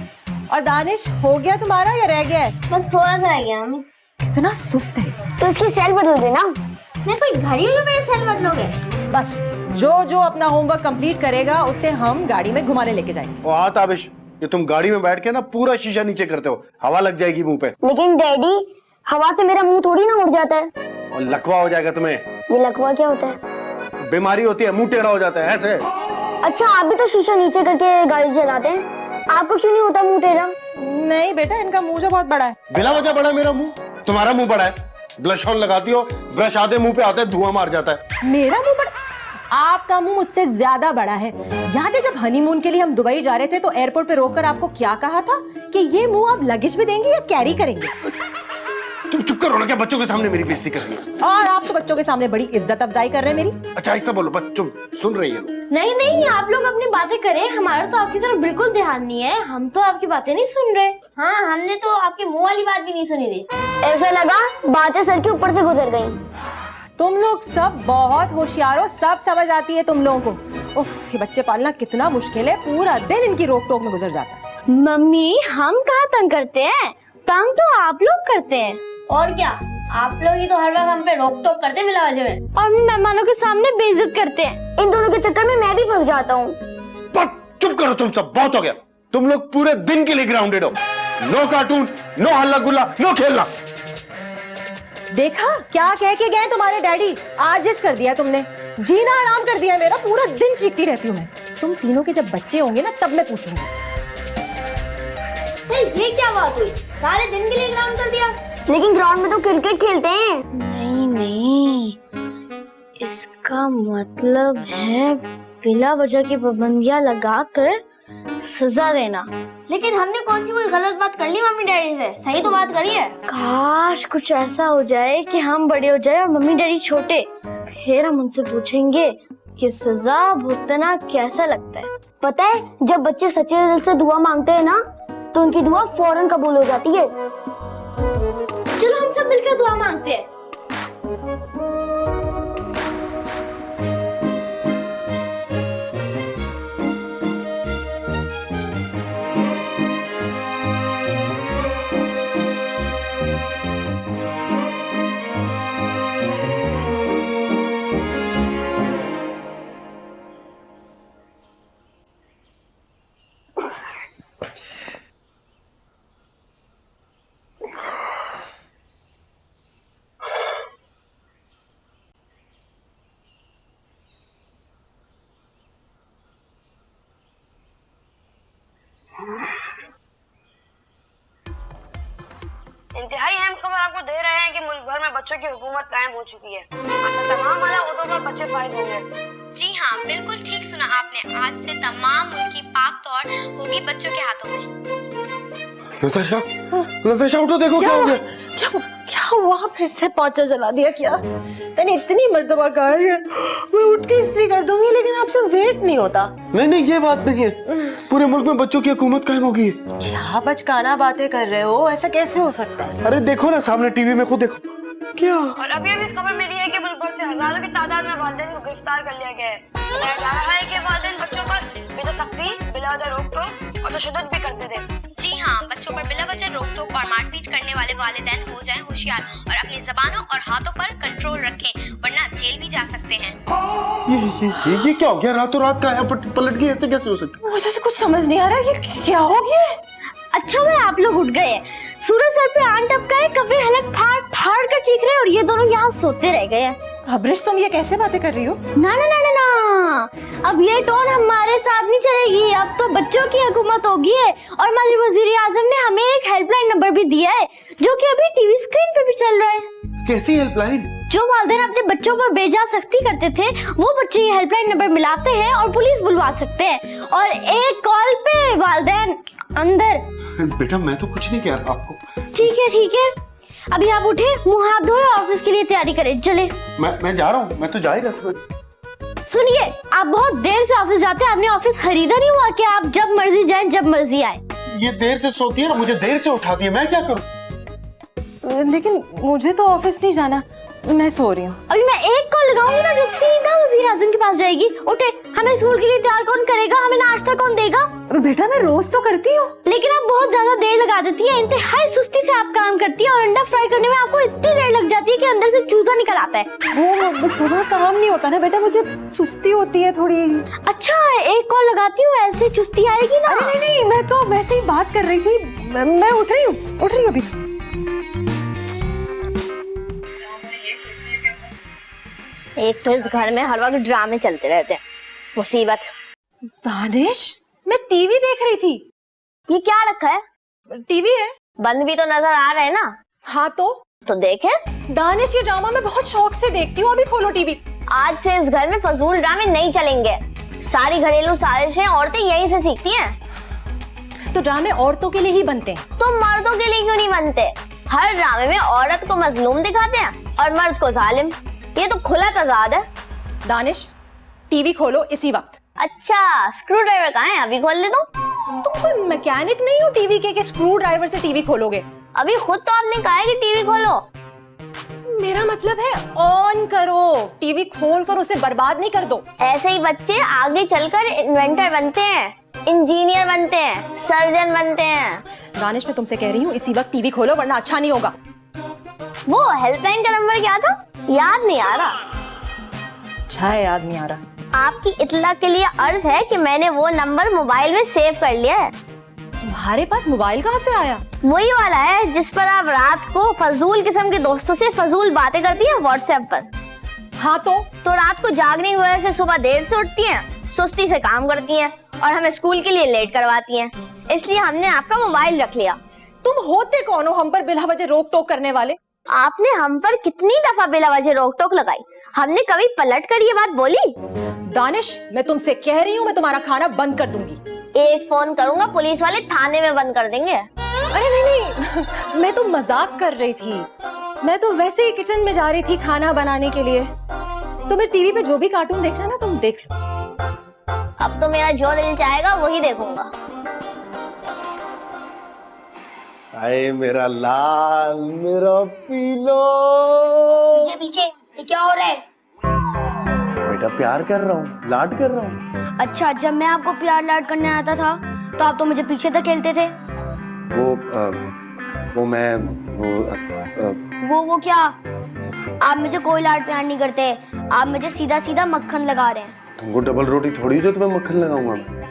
और दानिश हो गया तुम्हारा या रह गया है? बस थोड़ा सा रह गया मम्मी। कितना सुस्त है। तो इसकी सेल बदल देना। मैं कोई घड़ी हूँ जो मेरे सेल बदलोगे? बस जो अपना होमवर्क कंप्लीट करेगा उसे हम गाड़ी में घुमाने लेके जाएंगे। ओ हाँ ताबिश, ये तुम गाड़ी में बैठ के ना पूरा शीशा नीचे करते हो, हवा लग जाएगी मुंह पे। लेकिन डैडी, हवा से मेरा मुंह थोड़ी ना उड़ जाता है। और लकवा हो जाएगा तुम्हें। ये लकवा क्या होता है? बीमारी होती है, मुंह टेढ़ा हो जाता है ऐसे। अच्छा आप भी तो शीशा नीचे करके गाड़ी चलाते हैं, आपको क्यों नहीं होता मुंह टेढ़ा? नहीं बेटा, इनका मुंह जो बहुत बड़ा है। बिला वजह बड़ा है मेरा मुंह? तुम्हारा मुंह बड़ा है। ब्लश ऑन लगाती हो, ब्रश आधे मुंह पे आता है, धुआं मार जाता है। मेरा मुंह बड़ा? आपका मुंह मुझसे ज्यादा बड़ा है। याद है जब हनीमून के लिए हम दुबई जा रहे थे तो एयरपोर्ट पे रोककर आपको क्या कहा था कि ये मुंह आप लगेज में देंगे या कैरी करेंगे? तुम चुप करो ना, क्या बच्चों के सामने मेरी बेइज्जती कर रही है? और आप तो बच्चों के सामने बड़ी इज्जत अफजाई कर रहे हैं मेरी। अच्छा ऐसा बोलो, बच्चों सुन रही है। नहीं, आप लोग अपनी बातें करें, हमारा तो आपकी तरफ बिल्कुल ध्यान नहीं है। हम तो आपकी बातें नहीं सुन रहे। हाँ, हमने तो आपके मुंह वाली बात भी नहीं सुनी थी। ऐसा लगा बातें सर के ऊपर से गुजर गई। तुम लोग सब बहुत होशियार हो, सब समझ आती है तुम लोगों को। उफ, ये बच्चे पालना कितना मुश्किल है, पूरा दिन इनकी रोक टोक में गुजर जाता है। मम्मी हम कहाँ तंग करते हैं, तंग तो आप लोग करते हैं। और क्या, आप लोग ही तो हर वक्त हम पे रोक टोक करते हैं बिला वजह में, और मेहमानों के सामने बेइज्जत करते हैं। इन दोनों के चक्कर में मैं भी फंस जाता हूँ। चुप करो तुम सब, बहुत हो गया। तुम लोग पूरे दिन के लिए ग्राउंडेड हो। नो कार्टून, नो हल्ला गुल्ला, नो खेलना। देखा क्या कह के गए तुम्हारे डैडी? आजिज कर दिया तुमने, जीना आराम कर दिया मेरा। पूरा दिन चीखती रहती हूँ मैं। तुम तीनों के जब बच्चे होंगे ना तब मैं पूछूंगी। ये क्या बात हुई? सारे दिन के लिए ग्राउंड कर दिया? लेकिन ग्राउंड में तो क्रिकेट खेलते हैं। नहीं, इसका मतलब है बिला वजह की पाबंदियां लगाकर सजा देना। लेकिन हमने कौन सी कोई गलत बात कर ली मम्मी डैडी से? सही तो बात करी है। काश कुछ ऐसा हो जाए कि हम बड़े हो जाए और मम्मी डैडी छोटे, फिर हम उनसे पूछेंगे कि सजा भुगतना कैसा लगता है। पता है जब बच्चे सच्चे दिल से दुआ मांगते हैं ना तो उनकी दुआ फौरन कबूल हो जाती है। चलो हम सब मिलकर दुआ मांगते हैं। इंतहाई अहम खबर आपको दे रहे हैं कि मुल्क भर में बच्चों की हुकूमत कायम हो चुकी है। आज से तमाम हालातों पर बच्चे फायद होंगे। जी हाँ, बिल्कुल ठीक सुना आपने। आज से तमाम मुल्क की पाक तौर होगी बच्चों के हाथों में। नताशा, नताशा उठो, देखो क्या हो गया। क्या हुआ? फिर से पौचा जला दिया क्या? मैंने इतनी मर्तबा कहा है मैं उठ के इस्त्री कर दूंगी, लेकिन आपसे वेट नहीं होता। नहीं, ये बात नहीं है। पूरे मुल्क में बच्चों की हुकूमत कायम होगी। क्या बचकाना बातें कर रहे हो? ऐसा कैसे हो सकता है? अरे देखो ना, सामने टीवी में खुद देखो। क्या? और अभी खबर मिली है कि मुल्क भर से हजारों की तादाद में वालिदैन को गिरफ्तार कर लिया गया है। बताया जा रहा है कि वालिदैन बच्चों पर बिला सख्ती, बिला वजह रोक-टोक और तशद्दुद भी करते थे। जी हाँ, बच्चों पर बिला वजह रोक-टोक और मारपीट करने वाले वालिदैन हो जाएं होशियार और अपनी जबानों और हाथों पर कंट्रोल रखें, वरना जेल भी जा सकते हैं। ये क्या हो गया? रातों रात का पलट गई, ऐसे कैसे हो सकता है? मुझे तो कुछ समझ नहीं आ रहा ये क्या हो गया। अच्छा भाई आप लोग उठ गए। सूरज सर पे आन टपका है, कभी हलक फाड़ फाड़ कर चीख रहे हैं और ये दोनों यहाँ सोते रह गए हैं। अब्रिश, तुम ये कैसे बातें कर रही हो? ना ना ना ना ना, अब ये टोन हमारे साथ नहीं चलेगी। अब तो बच्चों की हुकूमत होगी है और माननीय वजीर आजम ने हमें एक हेल्पलाइन नंबर भी दिया है जो कि अभी टीवी स्क्रीन पे भी चल रहा है। कैसी हेल्पलाइन? जो वालिदैन अपने बच्चों पर बेजा सख्ती करते थे वो बच्चे ये हेल्पलाइन नंबर मिलाते हैं और पुलिस बुलवा सकते हैं और एक कॉल पे वालिदैन अंदर। बेटा मैं तो कुछ नहीं कह रहा आपको। ठीक है, अभी आप उठे, मुंह हाथ धोए, ऑफिस के लिए तैयारी करें, चले। मैं जा रहा हूँ, मैं तो जा ही रहा था। सुनिए, आप बहुत देर से ऑफिस जाते हैं, आपने ऑफिस खरीदा नहीं हुआ कि आप जब मर्जी जाएं जब मर्जी आए। ये देर से सोती है ना, मुझे देर से उठाती है, मैं क्या करूँ? लेकिन मुझे तो ऑफिस नहीं जाना, मैं सो रही हूँ। अभी मैं एक कॉल लगाऊंगी ना जो सीधा वजीर आजम के पास जाएगी। उठे, हमें स्कूल के लिए तैयार कौन करेगा, हमें नाश्ता कौन देगा? बेटा मैं रोज तो करती हूँ। लेकिन आप बहुत ज्यादा देर लगा देती है, इंतहाई सुस्ती से आप काम करती है और अंडा फ्राई करने में आपको इतनी देर लग जाती है कि अंदर से चूजा निकल आता है। वो सुबह काम नहीं होता ना बेटा, मुझे सुस्ती होती है थोड़ी। अच्छा एक कॉल लगाती हूँ, ऐसे चुस्ती आएगी ना। अरे नहीं, मैं तो वैसे ही बात कर रही थी। मैं उठ रही हूँ अभी। एक तो इस घर में हर वक्त ड्रामे चलते रहते हैं, मुसीबत। दानिश, मैं टीवी देख रही थी। ये क्या रखा है? टीवी है, बंद भी तो नजर आ रहा है ना। हाँ तो देखे। दानिश, ये ड्रामा मैं बहुत शौक से देखती हूँ। अभी खोलो टीवी। आज से इस घर में फजूल ड्रामे नहीं चलेंगे। सारी घरेलू साजिशें औरतें यहीं से सीखती हैं। तो ड्रामे औरतों के लिए ही बनते हैं। तो मर्दों के लिए क्यों नहीं बनते? हर ड्रामे में औरत को मजलूम दिखाते हैं और मर्द को जालिम। ये तो खुला तजाद है। दानिश, टीवी खोलो इसी वक्त। अच्छा, स्क्रू ड्राइवर कहाँ है? अभी खोल दे दो। तुम कोई मैकेनिक नहीं हो टीवी के स्क्रू ड्राइवर से टीवी खोलोगे? अभी खुद तो आपने कहा है कि टीवी खोलो। मेरा मतलब है ऑन करो, टीवी खोल कर उसे बर्बाद नहीं कर दो। ऐसे ही बच्चे आगे चलकर इन्वेंटर बनते हैं, इंजीनियर बनते हैं, सर्जन बनते हैं। दानिश, मैं तुमसे कह रही हूँ इसी वक्त टीवी खोलो, वरना अच्छा नहीं होगा। वो हेल्पलाइन का नंबर क्या था? याद नहीं आ रहा। अच्छा है, याद नहीं आ रहा। आपकी इत्तला के लिए अर्ज है कि मैंने वो नंबर मोबाइल में सेव कर लिया है। तुम्हारे पास मोबाइल कहाँ से आया? वही वाला है जिस पर आप रात को फजूल किस्म के दोस्तों से फजूल बातें करती हैं व्हाट्सएप पर। हाँ तो रात को जागने की वजह से सुबह देर से उठती हैं, सुस्ती से काम करती हैं और हमें स्कूल के लिए लेट करवाती हैं। इसलिए हमने आपका मोबाइल रख लिया। तुम होते कौन हो हम पर बिला वजह रोक टोक करने वाले? आपने हम पर कितनी दफा बिला वजह रोक टोक लगाई? हमने कभी पलट कर ये बात बोली? दानिश, मैं तुमसे कह रही हूँ मैं तुम्हारा खाना बंद कर दूंगी। एक फोन करूंगा, पुलिस वाले थाने में बंद कर देंगे। अरे नहीं, मैं तो मजाक कर रही थी। मैं तो वैसे ही किचन में जा रही थी खाना बनाने के लिए। तुम्हें टीवी पे जो भी कार्टून देखना ना तुम देख लो। अब तो मेरा जो दिल चाहेगा वही देखूंगा। आए मेरा लाल, मेरा पीलो। पीछे पीछे ये क्या हो रहा है? बेटा प्यार कर रहा हूँ, लाड कर रहा हूँ। अच्छा, जब मैं आपको प्यार लाड करने आता था तो आप तो मुझे पीछे तक खेलते थे। वो क्या? आप मुझे कोई लाड प्यार नहीं करते, आप मुझे सीधा सीधा मक्खन लगा रहे हैं। तुमको डबल रोटी थोड़ी जो तुम्हें मक्खन लगाऊंगा मैं।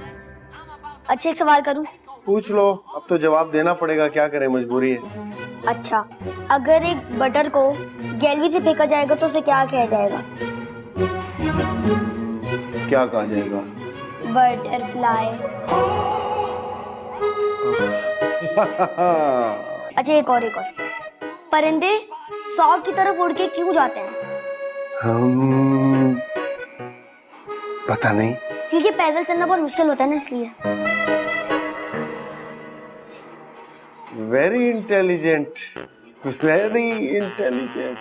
अच्छा, एक सवाल करूं? पूछ लो, अब तो जवाब देना पड़ेगा, क्या करें, मजबूरी है। अच्छा, अगर एक बटर को गैलरी से फेंका जाएगा तो उसे क्या कहा जाएगा? क्या कहा जाएगा? बटरफ्लाई। अच्छा, एक और परिंदे 100 की तरफ उड़ के क्यों जाते हैं? हम पता नहीं। क्योंकि पैदल चलना बहुत मुश्किल होता है ना, इसलिए। Very intelligent, very intelligent.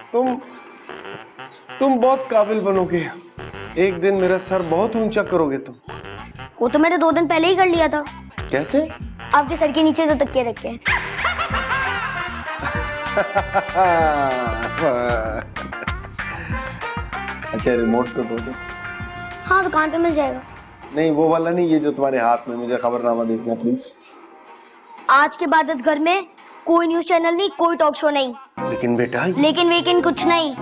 तुम बहुत काबिल बनोगे, एक दिन मेरा सर बहुत ऊंचा करोगे तुम। वो तो मैंने 2 दिन पहले ही कर लिया था। कैसे? आपके सर के नीचे जो तकिए रखे हैं। अच्छा, रिमोट तो दो दो। हाँ, दुकान पे मिल जाएगा। नहीं, वो वाला नहीं, ये जो तुम्हारे हाथ में, मुझे खबरनामा देखना प्लीज। आज के बाद इस घर में कोई न्यूज चैनल नहीं, कोई टॉक शो नहीं। लेकिन बेटा, लेकिन कुछ नहीं।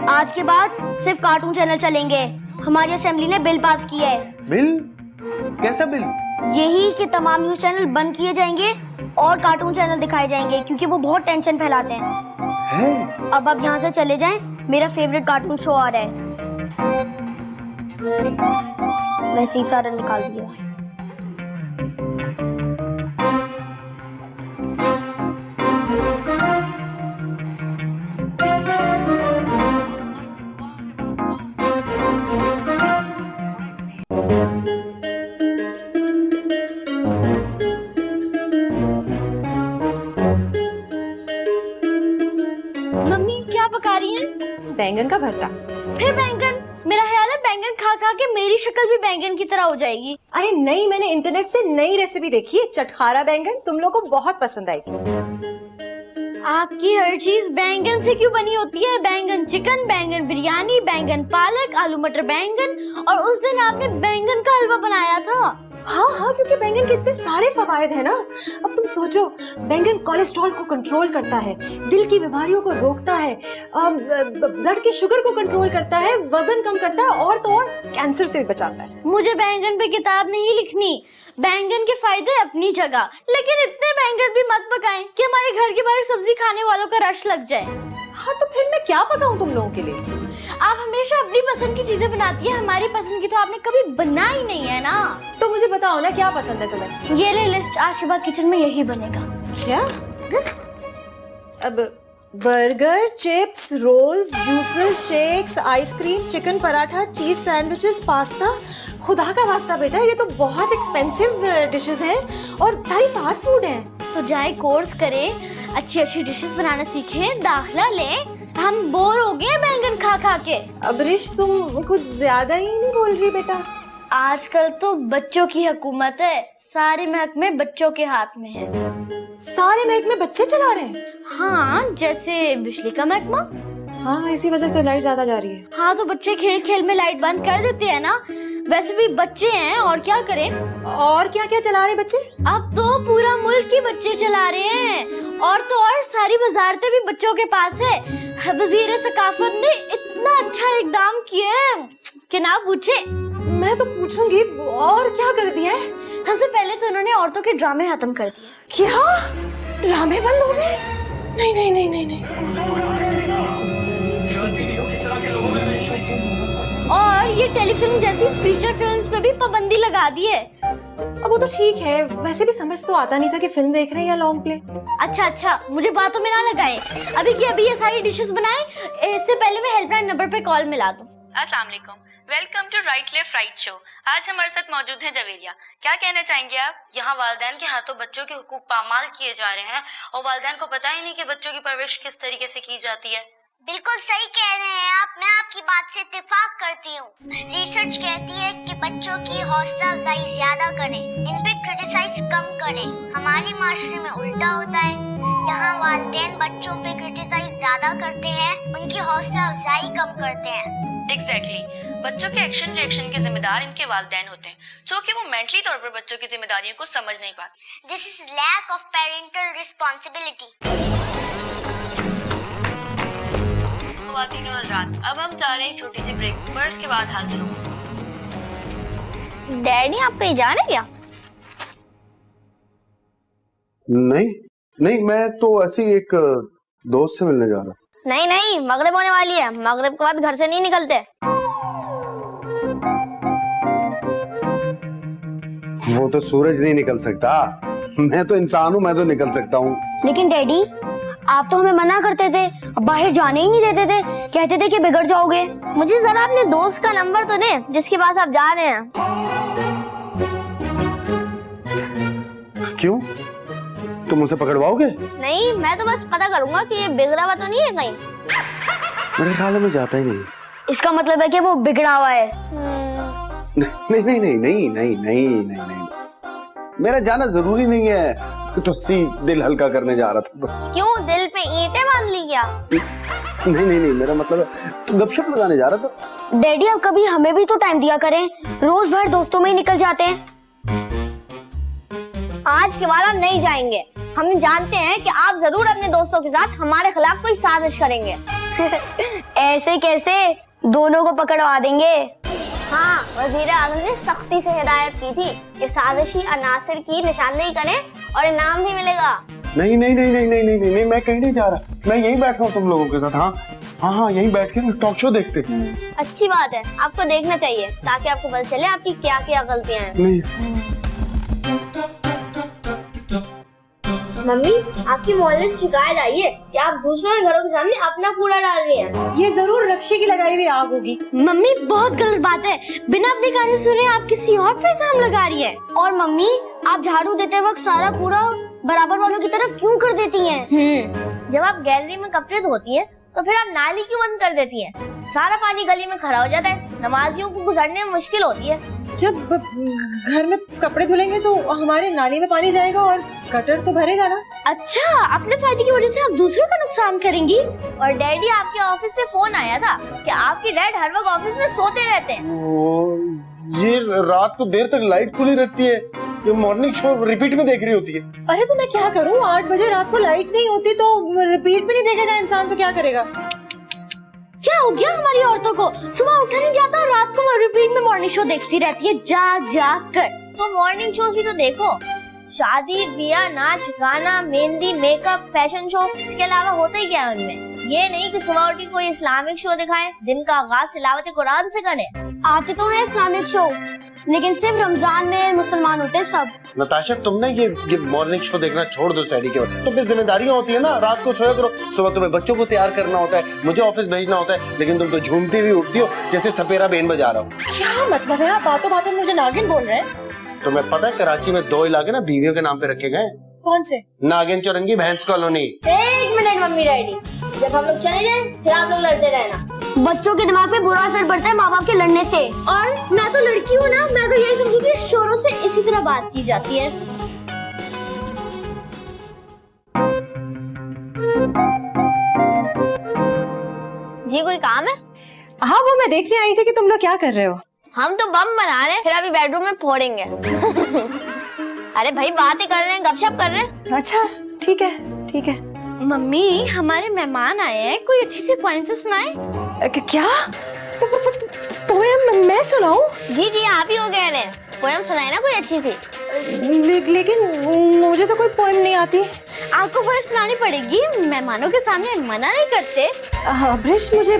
आज के बाद सिर्फ कार्टून चैनल चलेंगे। हमारी असेंबली ने बिल पास किया है। बिल? कैसा बिल? यही कि तमाम न्यूज चैनल बंद किए जाएंगे और कार्टून चैनल दिखाए जाएंगे, क्योंकि वो बहुत टेंशन फैलाते हैं। अब आप यहाँ से चले जाएं, मेरा फेवरेट कार्टून शो आ रहा है। वैसे ही सारा निकाल दिया। मम्मी क्या पका रही हैं? बैंगन का भरता। फिर बैंगन? मेरा ख्याल है बैंगन खा खा के मेरी शक्ल भी बैंगन की तरह हो जाएगी। अरे नहीं, मैंने इंटरनेट से नई रेसिपी देखी है, चटखारा बैंगन, तुम लोग को बहुत पसंद आएगी। आपकी हर चीज बैंगन से क्यों बनी होती है? बैंगन चिकन, बैंगन बिरयानी, बैंगन पालक, आलू मटर बैंगन, और उस दिन आपने बैंगन का हलवा बनाया था। हाँ, क्योंकि बैंगन के इतने सारे फवायद है ना। अब तुम सोचो, बैंगन कोलेस्ट्रॉल को कंट्रोल करता है, दिल की बीमारियों को रोकता है, ब्लड की शुगर को कंट्रोल करता है, वजन कम करता है, और तो और कैंसर से भी बचाता है। मुझे बैंगन पे किताब नहीं लिखनी। बैंगन के फायदे अपनी जगह, लेकिन इतने बैंगन भी मत पकाएं कि हमारे घर के बाहर सब्जी खाने वालों का रश लग जाए। हाँ, तो फिर मैं क्या पकाऊं तुम लोगों के लिए? आप हमेशा अपनी पसंद की चीजें बनाती हैं, हमारी पसंद की तो आपने कभी बनाई नहीं है ना। तो मुझे बताओ ना, क्या पसंद है तुम्हें? ये ले लिस्ट, आज के बाद किचन में यही बनेगा। क्या लिस्ट? अब burger, chips, rolls, juices, shakes, ice cream, chicken paratha, cheese sandwiches, pasta. खुदा का वास्ता बेटा, ये तो बहुत एक्सपेंसिव डिशेस हैं और सारी फास्ट फूड हैं। तो जाए कोर्स करें, अच्छी अच्छी डिशेस बनाना सीखें, दाखला लें। हम बोर हो गए बैंगन खा खा के। अबरिश, तुम कुछ ज्यादा ही नहीं बोल रही बेटा। आजकल तो बच्चों की हुकूमत है, सारे महकमे बच्चों के हाथ में है। सारे महकमे बच्चे चला रहे हैं? हाँ, जैसे बिजली का महकमा। हाँ, इसी वजह से लाइट ज्यादा जा रही है। हाँ, तो बच्चे खेल खेल में लाइट बंद कर देते हैं ना। वैसे भी बच्चे हैं, और क्या करें। और क्या क्या चला रहे बच्चे? अब तो पूरा मुल्क ही बच्चे चला रहे हैं, और तो और सारी वजारतें भी बच्चों के पास है। वजीर सकाफत ने इतना अच्छा इकदाम किया कि ना पूछे। मैं तो पूछूंगी, और क्या कर दिया है? सबसे पहले तो उन्होंने औरतों के ड्रामे खत्म कर दिए। क्या ड्रामे बंद हो गए? नहीं नहीं नहीं नहीं नहीं। और ये टेलीफिल्म जैसी फीचर फिल्म्स पे भी पाबंदी लगा दी है। अब वो तो ठीक है, वैसे भी समझ तो आता नहीं था कि फिल्म देख रहे हैं या लॉन्ग प्ले। अच्छा, मुझे बातों में ना लगाएं। अभी की अभी ये सारी डिशेस बनाएं, इससे पहले मैं हेल्पलाइन नंबर पे कॉल मिला दूं। अस्सलाम वालेकुम, welcome to right left right show. आज हमारे साथ मौजूद हैं जवेरिया। क्या कहना चाहेंगे आप? यहाँ वालिदैन के हाथों बच्चों के हुकूक पामाल किए जा रहे हैं और वालिदैन को पता ही नहीं कि बच्चों की परवरिश किस तरीके से की जाती है। बिल्कुल सही कह रहे हैं आप, मैं आपकी बात से इत्तेफाक करती हूँ। रिसर्च कहती है कि बच्चों की हौसला अफजाई ज्यादा करें, इन पे क्रिटिसाइज कम करें। हमारे माशरे में उल्टा होता है, यहाँ वालिदैन बच्चों पे क्रिटिसाइज ज्यादा करते हैं, उनकी हौसला अफजाई कम करते हैं। एग्जैक्टली बच्चों के एक्शन रिएक्शन के जिम्मेदार इनके वालिदैन होते हैं, जो कि वो मेंटली तौर पर बच्चों की जिम्मेदारियों को समझ नहीं पाते। This is lack of parental responsibility. खातिन और हज़रात, अब हम जा रहे हैं एक छोटी सी ब्रेक पर, उसके बाद हाजिर होंगे। डैडी आप कहीं जा रहे क्या? नहीं नहीं, मैं तो ऐसे ही एक दोस्त से मिलने जा रहा। नहीं नहीं, मगरिब होने वाली है, मगरिब के बाद घर से नहीं निकलते। वो तो सूरज नहीं निकल सकता, मैं तो इंसान हूँ, मैं तो निकल सकता हूँ। लेकिन डैडी आप तो हमें मना करते थे, बाहर जाने ही नहीं देते थे, कहते थे कि बिगड़ जाओगे। मुझे जरा अपने दोस्त का नंबर तो दे जिसके पास आप जा रहे हैं। क्यों, तुम उसे पकड़वाओगे? नहीं, मैं तो बस पता करूंगा कि ये बिगड़ा हुआ तो नहीं है कहीं। मेरे ख्याल में जाता ही नहीं। इसका मतलब है कि वो बिगड़ा हुआ है। नहीं नहीं नहीं नहीं नहीं नहीं नहीं नहीं, मेरा जाना जरूरी नहीं है, तो ऐसी दिल हल्का करने जा रहा था बस। क्यों, दिल पे ईंटें बांध ली क्या? नहीं नहीं नहीं, मेरा मतलब है तो गपशप लगाने जा रहा था। डैडी अब कभी हमें भी तो टाइम दिया करें, रोज भर दोस्तों में ही निकल जाते हैं। आज के बाद हम नहीं जाएंगे, हम जानते हैं कि आप जरूर अपने दोस्तों के साथ हमारे खिलाफ कोई साजिश करेंगे। ऐसे कैसे, दोनों को पकड़वा देंगे। हाँ, वजीर आजम ने सख्ती से हिदायत की थी कि साजिशी अनासिर की निशानदेही करें और इनाम भी मिलेगा। नहीं नहीं नहीं नहीं नहीं नहीं नहीं, नहीं मैं कहीं नहीं जा रहा, मैं यहीं बैठ रहा हूँ तुम लोगों के साथ। हाँ हाँ हाँ, यहीं बैठ के टॉक शो देखते। अच्छी बात है, आपको देखना चाहिए ताकि आपको पता चले आपकी क्या क्या गलतियां हैं। नहीं, मम्मी, आपकी मोहल्ले से शिकायत आई है कि आप दूसरों के घरों के सामने अपना कूड़ा डाल रही हैं। ये जरूर रक्षे की लगाई हुई आग होगी। मम्मी बहुत गलत बात है, बिना अपने कार्य सुने आप किसी और पे इल्जाम लगा रही हैं। और मम्मी, आप झाड़ू देते वक्त सारा कूड़ा बराबर वालों की तरफ क्यों कर देती हैं? जब आप गैलरी में कपड़े धोती हैं तो फिर आप नाली क्यों बंद कर देती हैं? सारा पानी गली में खड़ा हो जाता है, नमाजियों को गुजरने में मुश्किल होती है। जब घर में कपड़े धुलेंगे तो हमारे नाली में पानी जाएगा और गटर तो भरेगा ना। अच्छा, अपने फायदे की वजह से आप दूसरों का नुकसान करेंगी। और डैडी, आपके ऑफिस से फोन आया था कि आपके डैड हर वक्त ऑफिस में सोते रहते हैं। ये रात को देर तक लाइट खुली रहती है, ये मॉर्निंग शो रिपीट में देख रही होती है। अरे तो मैं क्या करूँ, 8 बजे रात को लाइट नहीं होती तो रिपीट भी नहीं देखेगा इंसान, तो क्या करेगा? क्या हो गया हमारी औरतों को, सुबह उठा नहीं जाता और रात को रिपीट में मॉर्निंग शो देखती रहती है जाग जाग कर। तो मॉर्निंग शोज भी तो देखो, शादी ब्याह, नाच गाना, मेहंदी, मेकअप, फैशन शो, इसके अलावा होता ही क्या है उनमें? ये नहीं कि सुबह उठ के कोई इस्लामिक शो दिखाएं, दिन का आगाज तिलावत कुरान से करें। आते तो है इस्लामिक शो, लेकिन सिर्फ रमजान में मुसलमान होते हैं सब। नताशा, तुमने ये मॉर्निंग शो देखना छोड़ दो सहरी के वक्त। तुम्हें जिम्मेदारियां होती है ना, रात को सोया करो, सुबह तुम्हें बच्चों को तैयार करना होता है, मुझे ऑफिस भेजना होता है, लेकिन तुम तो झूमती हुई उठती हो जैसे सपेरा बेन बजा रहा हो। क्या मतलब है, आप बातों बातों में मुझे नागिन बोल रहे हैं? तुम्हें पता है कराची में 2 इलाके ना बीवियों के नाम पे रखे गए। कौन से? नागिन चौरंगी, भैंस कॉलोनी। एक मिनट मम्मी डैडी, जब हम लोग चले जाए फिर आप लोग लड़ते रहना। बच्चों के दिमाग पे बुरा असर पड़ता है माँ बाप के लड़ने से। और मैं तो लड़की हूँ ना, मैं तो यही समझूंगी शोरों से इसी तरह बात की जाती है। जी कोई काम है? हाँ, वो मैं देखने आई थी कि तुम लोग क्या कर रहे हो। हम तो बम बना रहे हैं, फिर अभी बेडरूम में फोड़ेंगे। अरे भाई, बातें कर रहे हैं, गपशप कर रहे हैं। अच्छा ठीक है ठीक है। मम्मी, हमारे मेहमान आए हैं, कोई अच्छी सी पोएम से सुनाए। क्या पोएम मैं सुनाऊं? जी जी, आप ही हो गए हैं, पोएम सुनाए ना कोई अच्छी सी। लेकिन मुझे तो कोई पोएम नहीं आती। आपको पोएम सुनानी पड़ेगी, मेहमानों के सामने मना नहीं करते। ब्रिश, मुझे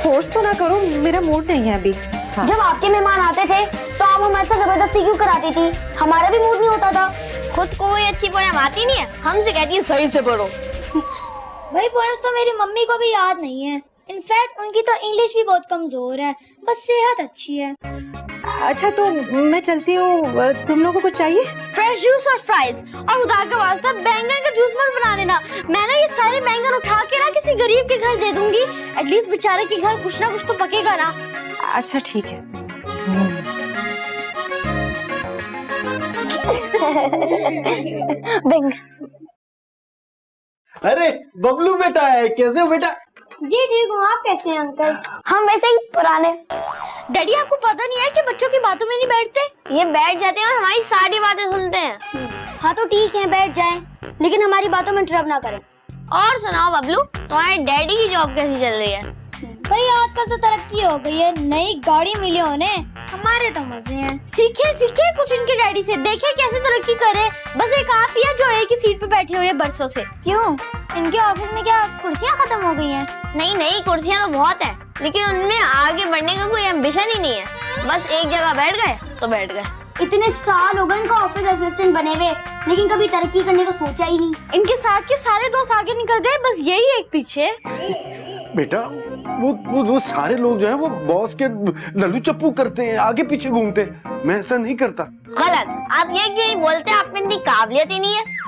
फोर्स तो ना करो, मेरा मूड नहीं है अभी। हाँ। जब आपके मेहमान आते थे तो आप हमारे साथ जबरदस्ती क्यों कराती थी? हमारा भी मूड नहीं होता था। खुद को कोई अच्छी पोएम आती नहीं है, हमसे कहती है सही से पढ़ो। भाई, पोएम्स तो मेरी मम्मी को भी याद नहीं है। इनफैक्ट उनकी तो इंग्लिश भी बहुत कमजोर है, बस सेहत अच्छी है। अच्छा तो मैं चलती हूँ, तुम लोगों को चाहिए? फ्रेश जूस और फ्राइज, और खुदा का वास्ता बैंगन का जूस मत बना लेना। मैं ना ये सारे बैंगन उठा के ना किसी गरीब के घर दे दूंगी, एटलीस्ट बेचारे के घर कुछ ना कुछ तो पकेगा ना। अच्छा ठीक है। बैंगन अरे बबलू बेटा है, कैसे हो बेटा? जी ठीक हूँ, आप कैसे हैं अंकल? हम वैसे ही पुराने। डैडी आपको पता नहीं है कि बच्चों की बातों में नहीं बैठते? ये बैठ जाते हैं और हमारी सारी बातें सुनते हैं। हाँ तो ठीक है, बैठ जाएं, लेकिन हमारी बातों में इंटरप्ट ना करें। और सुनाओ बबलू, तुम्हारे डैडी की जॉब कैसी चल रही है? भाई आजकल तो तरक्की हो गई है, नई गाड़ी मिली उन्हें, हमारे तो मजे हैं। सीखे सीखे कुछ इनके डैडी से, देखे कैसे तरक्की करे। बस एक आप ही है जो एक ही सीट पे बैठे हुए हैं बरसों से। क्यों, इनके ऑफिस में क्या कुर्सियां खत्म हो गई हैं? नहीं नहीं, कुर्सियां तो बहुत है, लेकिन उनमें आगे बढ़ने का कोई एम्बिशन ही नहीं है। बस एक जगह बैठ गए तो बैठ गए। इतने साल हो गए इनको ऑफिस असिस्टेंट बने हुए, लेकिन कभी तरक्की करने का सोचा ही नहीं। इनके साथ के सारे दोस्त आगे निकल गए, बस यही एक पीछे। बेटा वो सारे लोग जो है वो बॉस के लल्लू चप्पू करते हैं, आगे पीछे घूमते हैं। मैं ऐसा नहीं करता। गलत, आप ये क्यों नहीं बोलते? आप में इतनी काबिलियत ही नहीं है।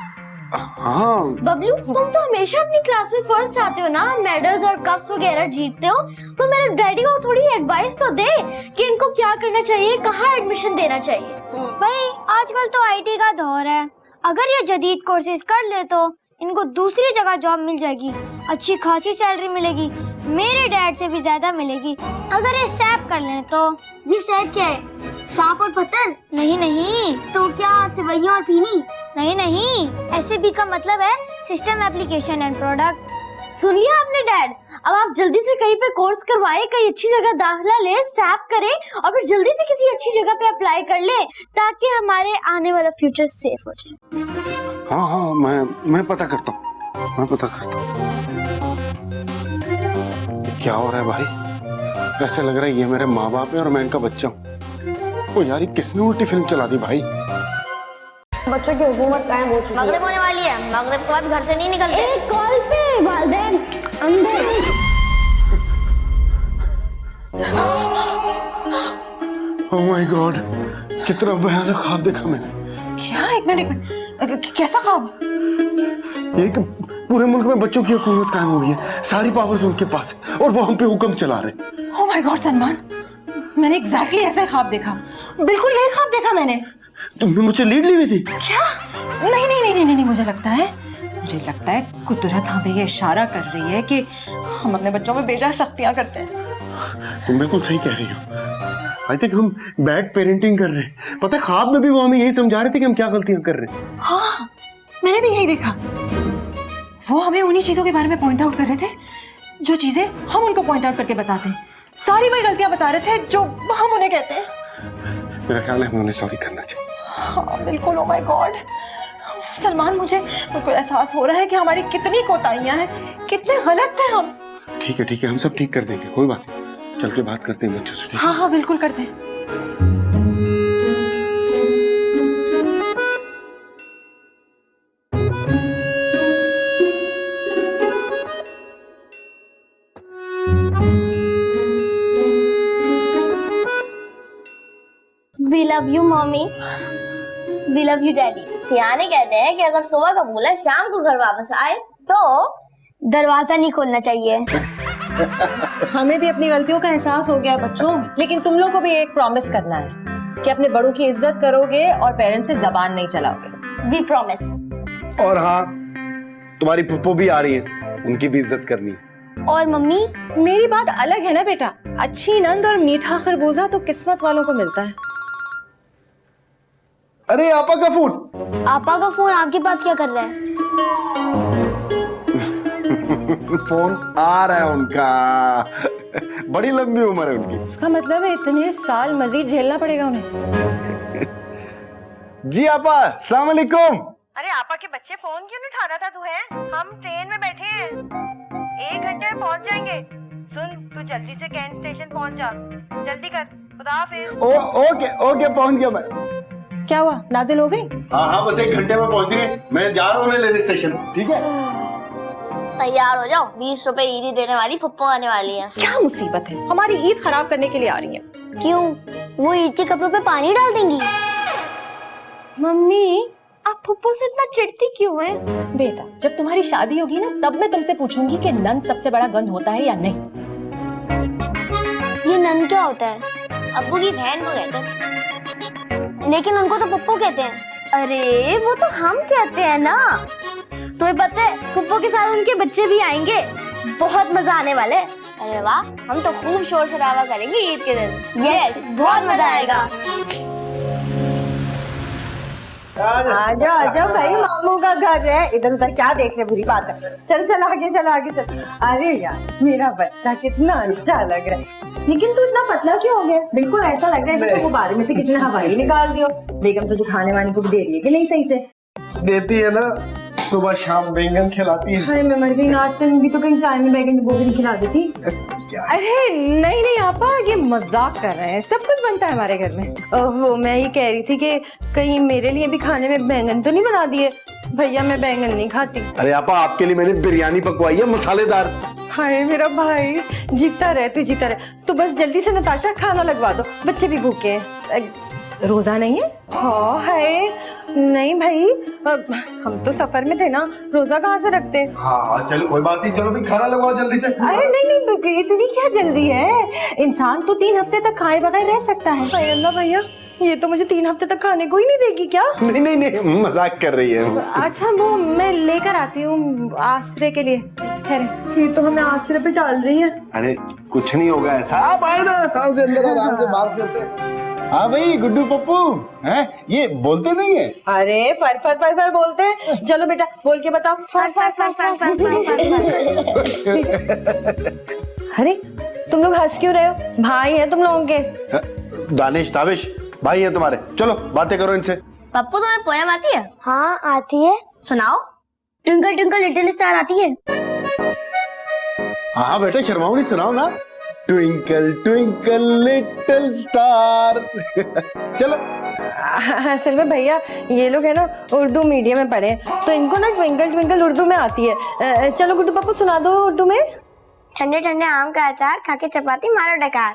हाँ बबलू, तुम तो हमेशा अपनी क्लास में फर्स्ट आते हो ना, मेडल्स और कप्स वगैरह जीतते हो, तो मेरे डैडी को थोड़ी एडवाइस तो दे कि इनको क्या करना चाहिए, कहाँ एडमिशन देना चाहिए। भाई आजकल तो आईटी का दौर है, अगर ये जदीद कोर्सेज कर ले तो इनको दूसरी जगह जॉब मिल जाएगी, अच्छी खासी सैलरी मिलेगी, मेरे डैड से भी ज्यादा मिलेगी। अगर ये सैप कर लें तो। ये सैप क्या है? सांप और पत्थर? नहीं नहीं, तो क्या सिवैया और पीनी? नहीं नहीं, SAP का मतलब है सिस्टम एप्लीकेशन एंड प्रोडक्ट। सुन लिया आपने डैड, अब आप जल्दी से कहीं पे कोर्स करवाए, कहीं अच्छी जगह दाखिला ले, सैप करे और फिर जल्दी से किसी अच्छी जगह पे अप्लाई कर ले, ताकि हमारे आने वाला फ्यूचर सेफ हो जाए। हाँ मैं पता करता हूँ, मैं पता करता हूँ। क्या हो रहा है भाई? ऐसे लग रहा है ये मेरे माँ बाप है और मैं इनका बच्चा हूँ। ओ यार, ये किसने उल्टी फिल्म चला दी भाई? बच्चों की हुकूमत कायम हो चुकी है। मगरिब होने वाली है, मगरिब के बाद घर से नहीं निकलते। एक कॉल पे वालिदैन अंदर। ओह माय गॉड, कितना भयानक ख्वाब देखा मैंने। क्या? एक मिनट, कैसा ख्वाब? ये कि पूरे मुल्क में बच्चों की हुकूमत कायम हो गई है, सारी पावर्स उनके पास है और वो हम पे हुक्म चला रहे। ओह माय गॉड सलमान, मैंने एग्जैक्टली ऐसा ही ख्वाब देखा, बिल्कुल यही ख्वाब देखा मैंने। तुमने मुझसे लीड ली हुई थी क्या? नहीं नहीं नहीं नहीं नहीं, मुझे लगता है कुदरत हमें ये इशारा कर रही है कि हम अपने बच्चों में बेजा सख्तियां करते हैं। तुम बिल्कुल सही कह रही हो। आई थिंक हम बैड पेरेंटिंग कर रहे हैं। पता है, ख्वाब में भी वो हमें यही समझा रहे थे कि हम क्या गलतियां कर रहे हैं। हाँ, मैंने भी यही देखा। वो हमें उन्हीं चीजों के बारे में पॉइंट आउट कर रहे थे जो चीजें हम उनको पॉइंट आउट करके बताते हैं। सारी वही गलतियां बता रहे थे जो हम उन्हें कहते हैं। मेरा ख्याल है हमें उन्हें सॉरी करना चाहिए। हाँ बिल्कुल। ओह माय गॉड सलमान, मुझे बिल्कुल एहसास हो रहा है कि हमारी कितनी कोताहियां हैं, कितने गलत थे हम। ठीक है, हम सब ठीक कर देंगे, कोई बात नहीं। चल के बात करते हैं बच्चों से, ठीक है? हाँ बिल्कुल करते हैं। We love you mummy, we love you daddy. सियाने कहते हैं कि अगर सुबह का भूला शाम को घर वापस आए तो दरवाजा नहीं खोलना चाहिए। हमें भी अपनी गलतियों का एहसास हो गया है बच्चों, लेकिन तुम लोग को भी एक प्रॉमिस करना है कि अपने बड़ों की इज्जत करोगे और पेरेंट्स से जबान नहीं चलाओगे। We promise। और हाँ, तुम्हारी पुप्पो भी आ रही है, उनकी भी इज्जत करनी है। और मम्मी? मेरी बात अलग है ना बेटा, अच्छी नंद और मीठा खरबूजा तो किस्मत वालों को मिलता है। अरे आपा का फोन। आपा का फोन आपके पास क्या कर रहा है? फोन आ रहा है उनका। बड़ी लंबी उम्र है उनकी। इसका मतलब है इतने साल मजीद झेलना पड़ेगा उन्हें। जी आपा, अस्सलाम वालेकुम। अरे आपा के बच्चे फोन क्यों नहीं उठा रहा था तू? है हम ट्रेन में बैठे हैं, 1 घंटे में पहुंच जाएंगे। सुन, तू जल्दी से कैंट स्टेशन पहुंच जा, जल्दी कर। खुदा हाफिज। ओके पहुंच गया मैं। क्या हुआ, नाजिल हो गई? हाँ, बस 1 घंटे में पहुंच गए। मैं जा रहा हूँ उन्हें लेने स्टेशन, ठीक है? तैयार हो जाओ, 20 रुपए ईदी देने वाली पुप्पो आने वाली है। क्या मुसीबत है, हमारी ईद खराब करने के लिए आ रही है। क्यों, वो ईद के कपड़ों पे पानी डाल देंगी? मम्मी, आप पुप्पो से इतना चिढ़ती क्यों हैं? बेटा, जब तुम्हारी शादी होगी ना, तब मैं तुमसे पूछूंगी कि नंद सबसे बड़ा गंद होता है या नहीं। ये नंद क्या होता है? अब्बू की बहन को कहते हैं, लेकिन उनको तो पुप्पो कहते हैं। अरे वो तो हम कहते हैं ना। तुम्हें पता है पुप्पो के साथ उनके बच्चे भी आएंगे, बहुत मजा आने वाला है। अरे वाह, हम तो खूब शोर शराबा करेंगे ईद के दिन। यस, बहुत मजा आएगा। आजा आजा भाई, मामू का घर है, इधर उधर क्या देख रहे, बुरी बात है। चल चल आगे चल आगे चल। अरे यार मेरा बच्चा कितना अच्छा लग रहा है, लेकिन तू इतना पतला क्यों हो गया? बिल्कुल ऐसा लग रहा है जैसे गुब्बारे में से किसी ने हवाई निकाल दियो। बेगम तुझे खाने वाने को भी दे रही है कि नहीं सही से? देती है ना, सुबह शाम बैंगन खिलाती है। अरे मैं मर गई, नाश्ते में भी तो कहीं चाय में बैगन डुबो के नहीं खिला देती। अरे नहीं नहीं आपा, ये मजाक कर रहे हैं, सब कुछ बनता है हमारे घर में। वो मैं ये कह रही थी कि कहीं मेरे लिए भी खाने में बैंगन तो नहीं बना दिए? भैया मैं बैंगन नहीं खाती। अरे आपा, आपके लिए मैंने बिरयानी पकवाई है, मसालेदार। हाय मेरा भाई, जीता रहे तू, जीता रहे। तो बस जल्दी से नताशा खाना लगवा दो, बच्चे भी भूखे हैं। रोजा नहीं है? हाँ है। नहीं भाई, हम तो सफर में थे ना, रोजा कहाँ से रखते? हाँ चलो कोई बात नहीं, चलो भी खाना लगवाओ जल्दी से। अरे नहीं नहीं, इतनी क्या जल्दी है? इंसान तो 3 हफ्ते तक खाए बगैर रह सकता है। हाय अल्लाह भैया, ये तो मुझे 3 हफ्ते तक खाने को ही नहीं देगी क्या? नहीं नहीं नहीं, मजाक कर रही है। अच्छा वो मैं लेकर आती हूँ आश्रय के लिए। ठहरे, ये तो हमें आश्रय पे डाल रही है। अरे कुछ नहीं होगा ऐसा, आप आए ना आराम से अंदर, आराम से बात करते हैं। हाँ भाई गुड्डू पप्पू हैं, ये बोलते नहीं है? अरे फर फर फर फर बोलते हैं। चलो बेटा बोल के बताओ। फर फर फर फर फर फर। अरे तुम लोग हंस क्यों रहे हो? भाई हैं तुम लोगों के? दानिश ताबिश भाई है तुम्हारे, चलो बातें करो इनसे। पप्पू तुम्हें पोयम आती है? हाँ आती है। सुनाओ। ट्विंकल ट्विंकल लिटिल स्टार आती है? हाँ बेटा शर्माओ नहीं, सुनाओ ना। Twinkle twinkle little star. चलो। असल में भैया ये लोग है ना उर्दू मीडियम में पढ़े, तो इनको ना ट्विंकल ट्विंकल उर्दू में आती है। चलो गुड्डू पप्पू सुना दो उर्दू में। ठंडे ठंडे आम का अचार, खा के चपाती मारो डकार।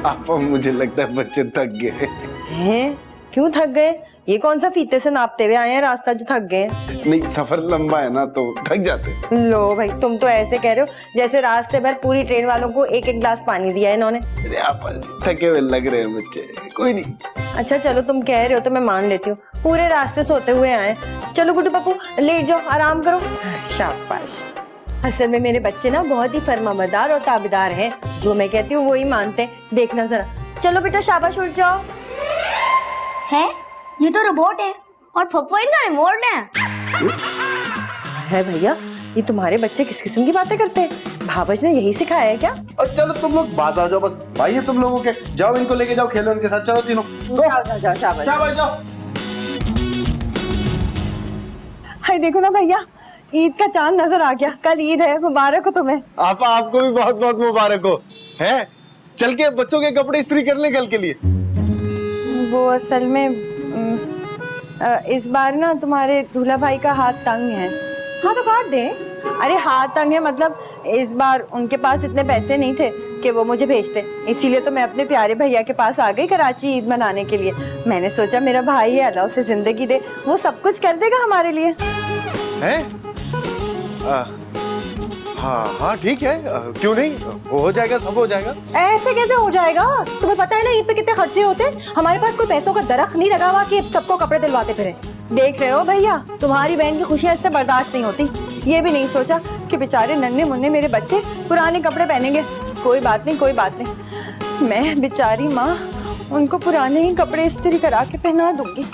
आपा मुझे लगता है बच्चे थक गए हैं। क्यों थक गए? ये कौन सा फीते से नापते हुए आए हैं रास्ता जो थक गए? नहीं सफर लंबा है ना तो थक जाते। लो भाई, तुम तो ऐसे कह रहे हो जैसे रास्ते भर पूरी ट्रेन वालों को एक एक गिलास पानी दिया है इन्होंने। अरे आप थके हुए लग रहे हैं बच्चे, कोई नहीं। अच्छा चलो तुम कह रहे हो तो मैं मान लेती हूँ, पूरे रास्ते सोते हुए आए। चलो गुड्डू पप्पू लेट जाओ, आराम करो। शाबाश। असल में मेरे बच्चे ना बहुत ही फर्माबरदार और ताबेदार हैं, जो मैं कहती हूँ वो ही मानते हैं। देखना जरा। चलो बेटा शाबाश, उठ जाओ। है ये तो रोबोट है और पप्पू इनका रिमोट है भैया, ये तुम्हारे बच्चे किस किस्म की बातें करते हैं? भावज ने यही सिखाया है क्या? और चलो तुम लोग बाज आ जाओ, बस भाई है तुम लोगों के। जाओ इनको लेके जाओ, खेलो इनके साथ, चलो तीनों। जाओ जाओ, शाबाश शाबाश जाओ। हाय देखो ना भैया, ईद का चांद नजर आ गया। कल ईद है, मुबारक हो तुम्हें। आपको भी बहुत बहुत मुबारक हो। है चल के बच्चों के कपड़े इस्त्री कर ले कल के लिए। वो असल में इस बार ना तुम्हारे दूल्हा भाई का हाथ तंग है। हाँ तो काट दे। अरे हाथ तंग है मतलब इस बार उनके पास इतने पैसे नहीं थे कि वो मुझे भेजते, इसीलिए तो मैं अपने प्यारे भैया के पास आ गई कराची ईद मनाने के लिए। मैंने सोचा मेरा भाई है, अल्लाह उसे जिंदगी दे, वो सब कुछ कर देगा हमारे लिए। हैं? हाँ हाँ ठीक है, क्यों नहीं, हो जाएगा, सब हो जाएगा। ऐसे कैसे हो जाएगा? तुम्हें पता है ना ईद पे कितने खर्चे होते हैं। हमारे पास कोई पैसों का दरख्त नहीं लगा हुआ कि सबको कपड़े दिलवाते फिरे। देख रहे हो भैया, तुम्हारी बहन की खुशियां इससे बर्दाश्त नहीं होती। ये भी नहीं सोचा कि बेचारे नन्हे मुन्ने मेरे बच्चे पुराने कपड़े पहनेंगे। कोई बात नहीं, कोई बात नहीं, मैं बेचारी माँ उनको पुराने ही कपड़े इस्त्री करा के पहना दूंगी।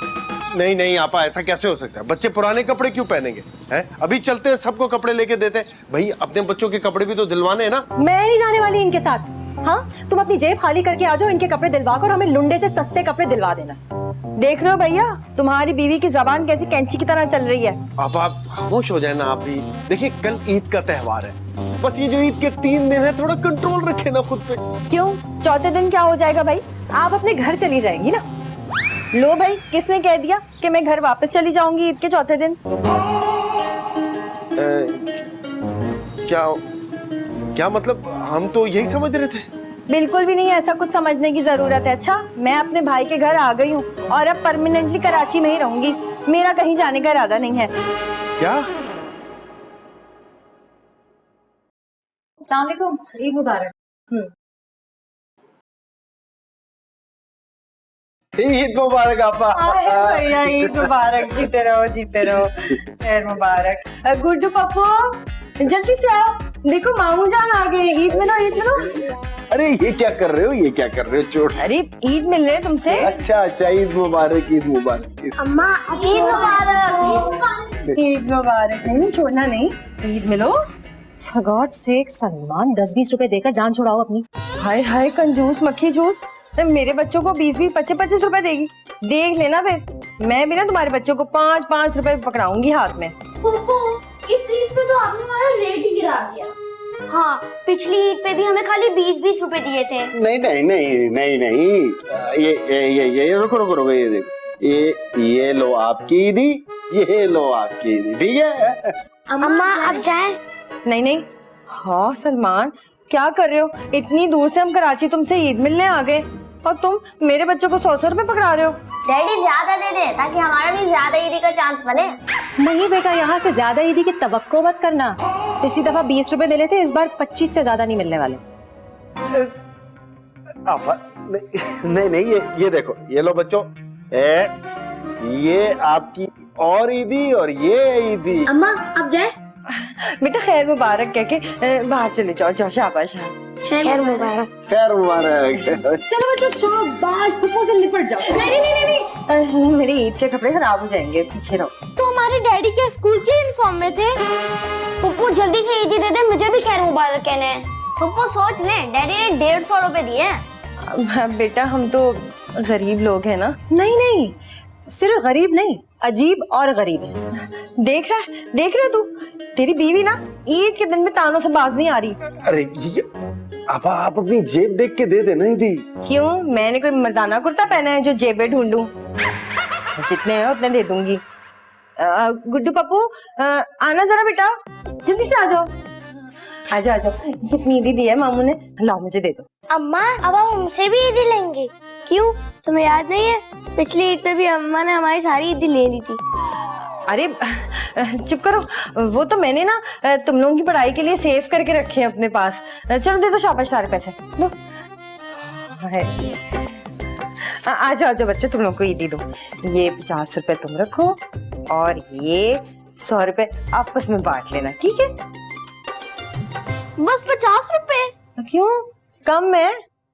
नहीं नहीं आपा, ऐसा कैसे हो सकता है? बच्चे पुराने कपड़े क्यों पहनेंगे? हैं? अभी चलते हैं, सबको कपड़े लेके देते हैं। भाई अपने बच्चों के कपड़े भी तो दिलवाने हैं ना। मैं नहीं जाने वाली इनके साथ। हाँ तुम अपनी जेब खाली करके आ जाओ, इनके कपड़े दिलवा कर हमें लुंडे से सस्ते कपड़े दिलवा देना। देख रहे हो भैया, तुम्हारी बीवी की जबान कैसी कैंची की तरह चल रही है। आप खामोश हो जाए ना आप भी। देखिए कल ईद का त्योहार है, बस ये जो ईद के 3 दिन है थोड़ा कंट्रोल रखे ना खुद पे। क्यों? चौथे दिन क्या हो जाएगा भाई? आप अपने घर चली जाएंगी ना। लो भाई, किसने कह दिया कि मैं घर वापस चली जाऊंगी ईद के चौथे दिन? क्या मतलब? हम तो यही समझ रहे थे। बिल्कुल भी नहीं, ऐसा कुछ समझने की जरूरत है। अच्छा मैं अपने भाई के घर आ गई हूँ और अब परमानेंटली कराची में ही रहूंगी। मेरा कहीं जाने का इरादा नहीं है। क्या? अस्सलाम वालेकुम, ईद मुबारक। ईद मुबारक आपा। अरे भैया ईद मुबारक, जीते रहो खैर मुबारक। गुड्डू पप्पू जल्दी से आओ, देखो मामू जान आ गए, ईद मिलो। अरे ये क्या कर रहे हो चोट? अरे ईद मिल रहे तुमसे। अच्छा ईद मुबारक। अम्मा ईद मुबारक। ईद मुबारक। नहीं छोड़ना नहीं, ईद मिलो। For God's sake, सलमान 10-20 रुपए देकर जान छुड़ाओ अपनी। हाय हाय कंजूस मक्खी जूस, मेरे बच्चों को 20-20, 25-25 रुपए देगी। देख लेना फिर मैं भी ना तुम्हारे बच्चों को 5-5 रुपए पकड़ाऊंगी हाथ में। इस ईद पे तो आपने हमारा रेट ही गिरा दिया। हाँ, पिछली ईद पे भी हमें खाली 20-20 रुपए दिए थे। नहीं, ये रुको, ये देखो, ये लो आपकी ईदी, ये लो आपकी ईदी, ठीक है? अम्मा अब जाए। नहीं हाँ सलमान क्या कर रहे हो? इतनी दूर से हम कराची तुमसे ईद मिलने आ गए और तुम मेरे बच्चों को 100 रुपए पकड़ा रहे हो। डैडी ज्यादा दे दे ताकि हमारा भी ज्यादा ईदी का चांस बने। नहीं बेटा, यहाँ से ज्यादा ईदी की तवक्को मत करना। पिछली दफा 20 रुपए मिले थे, इस बार 25 से ज्यादा नहीं मिलने वाले। आपा नहीं, ये देखो, ये लो बच्चों, ये आपकी और ईदी और ये ईदी। अम्मा अब जाए। बेटा खैर मुबारक कह के बाहर चले जाओ, शाबाश। खैर मुबारक। चलो बच्चों शाबाश, पुप्पो से लिपट जाओ। नहीं, मेरे ईद के कपड़े खराब हो जाएंगे, पीछे रहो। तो हमारे डैडी क्या स्कूल के यूनिफॉर्म में थे? पप्पू जल्दी से ईदी दे दे, मुझे भी खैर मुबारक कहने हैं। पप्पू सोच ले, डैडी ने 150 रुपए दिए। बेटा हम तो गरीब लोग हैं ना। नहीं, सिर्फ गरीब नहीं, अजीब और गरीब है। देख रहा तू, तेरी बीवी ना ईद के दिन में तानों से बाज नहीं आ रही। अरे आपा आप अपनी जेब देख के दे देना ईदी। क्यों, मैंने कोई मर्दाना कुर्ता पहना है जो जेबें ढूंढूं? जितने हैं उतने दे दूंगी। गुड्डू पप्पू आना जरा बेटा, जल्दी से आ जाओ। कितनी ईदी दी है मामू ने? लाओ मुझे दे दो। अम्मा अब हम हमसे भी ईदी लेंगे। क्यों, तुम्हें याद नहीं है पिछली ईद पे भी अम्मा ने हमारी सारी ईदी ले ली थी। अरे चुप करो, वो तो मैंने ना तुम लोगों की पढ़ाई के लिए सेव करके रखे हैं अपने पास। चलो दे दो शाबाश सारे पैसे दो। आ जाओ बच्चे, तुम लोग को ईदी दो। ये 50 रुपए तुम रखो और ये 100 रुपए आपस में बांट लेना, ठीक है? बस 50 रुपए? क्यों, कम है?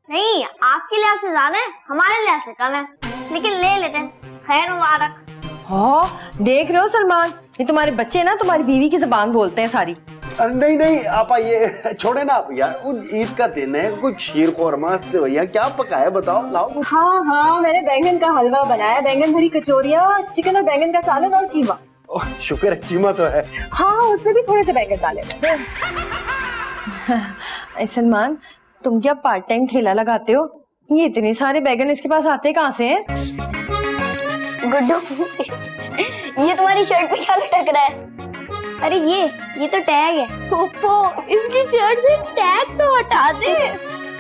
नहीं, आपके लिहाज से ज्यादा है, हमारे लिहाज से कम है, लेकिन ले लेते हैं। खैर मुबारक। हाँ देख रहे हो सलमान, ये तुम्हारे बच्चे ना तुम्हारी बीवी की जुबान बोलते हैं सारी। नहीं आपा, ये छोड़े ना आप यार, उस ईद का दिन है, कुछ खीर खोरमा से भैया क्या पकाया बताओ, लाओ। हाँ, मैंने बैंगन का हलवा बनाया, बैंगन भरी कचौरियाँ, चिकन और बैंगन का सालन और कीमा। शुक्र है कीमा तो है। हाँ, उसमें भी थोड़े से बैंगन डाले। सलमान तुम क्या पार्ट टाइम ठेला लगाते हो? ये इतने सारे बैगन इसके पास आते कहाँ से हैं? गुड्डू ये तुम्हारी शर्ट पे क्या लटक रहा है? अरे ये तो टैग है। पप्पू इसकी शर्ट से टैग तो हटा दे।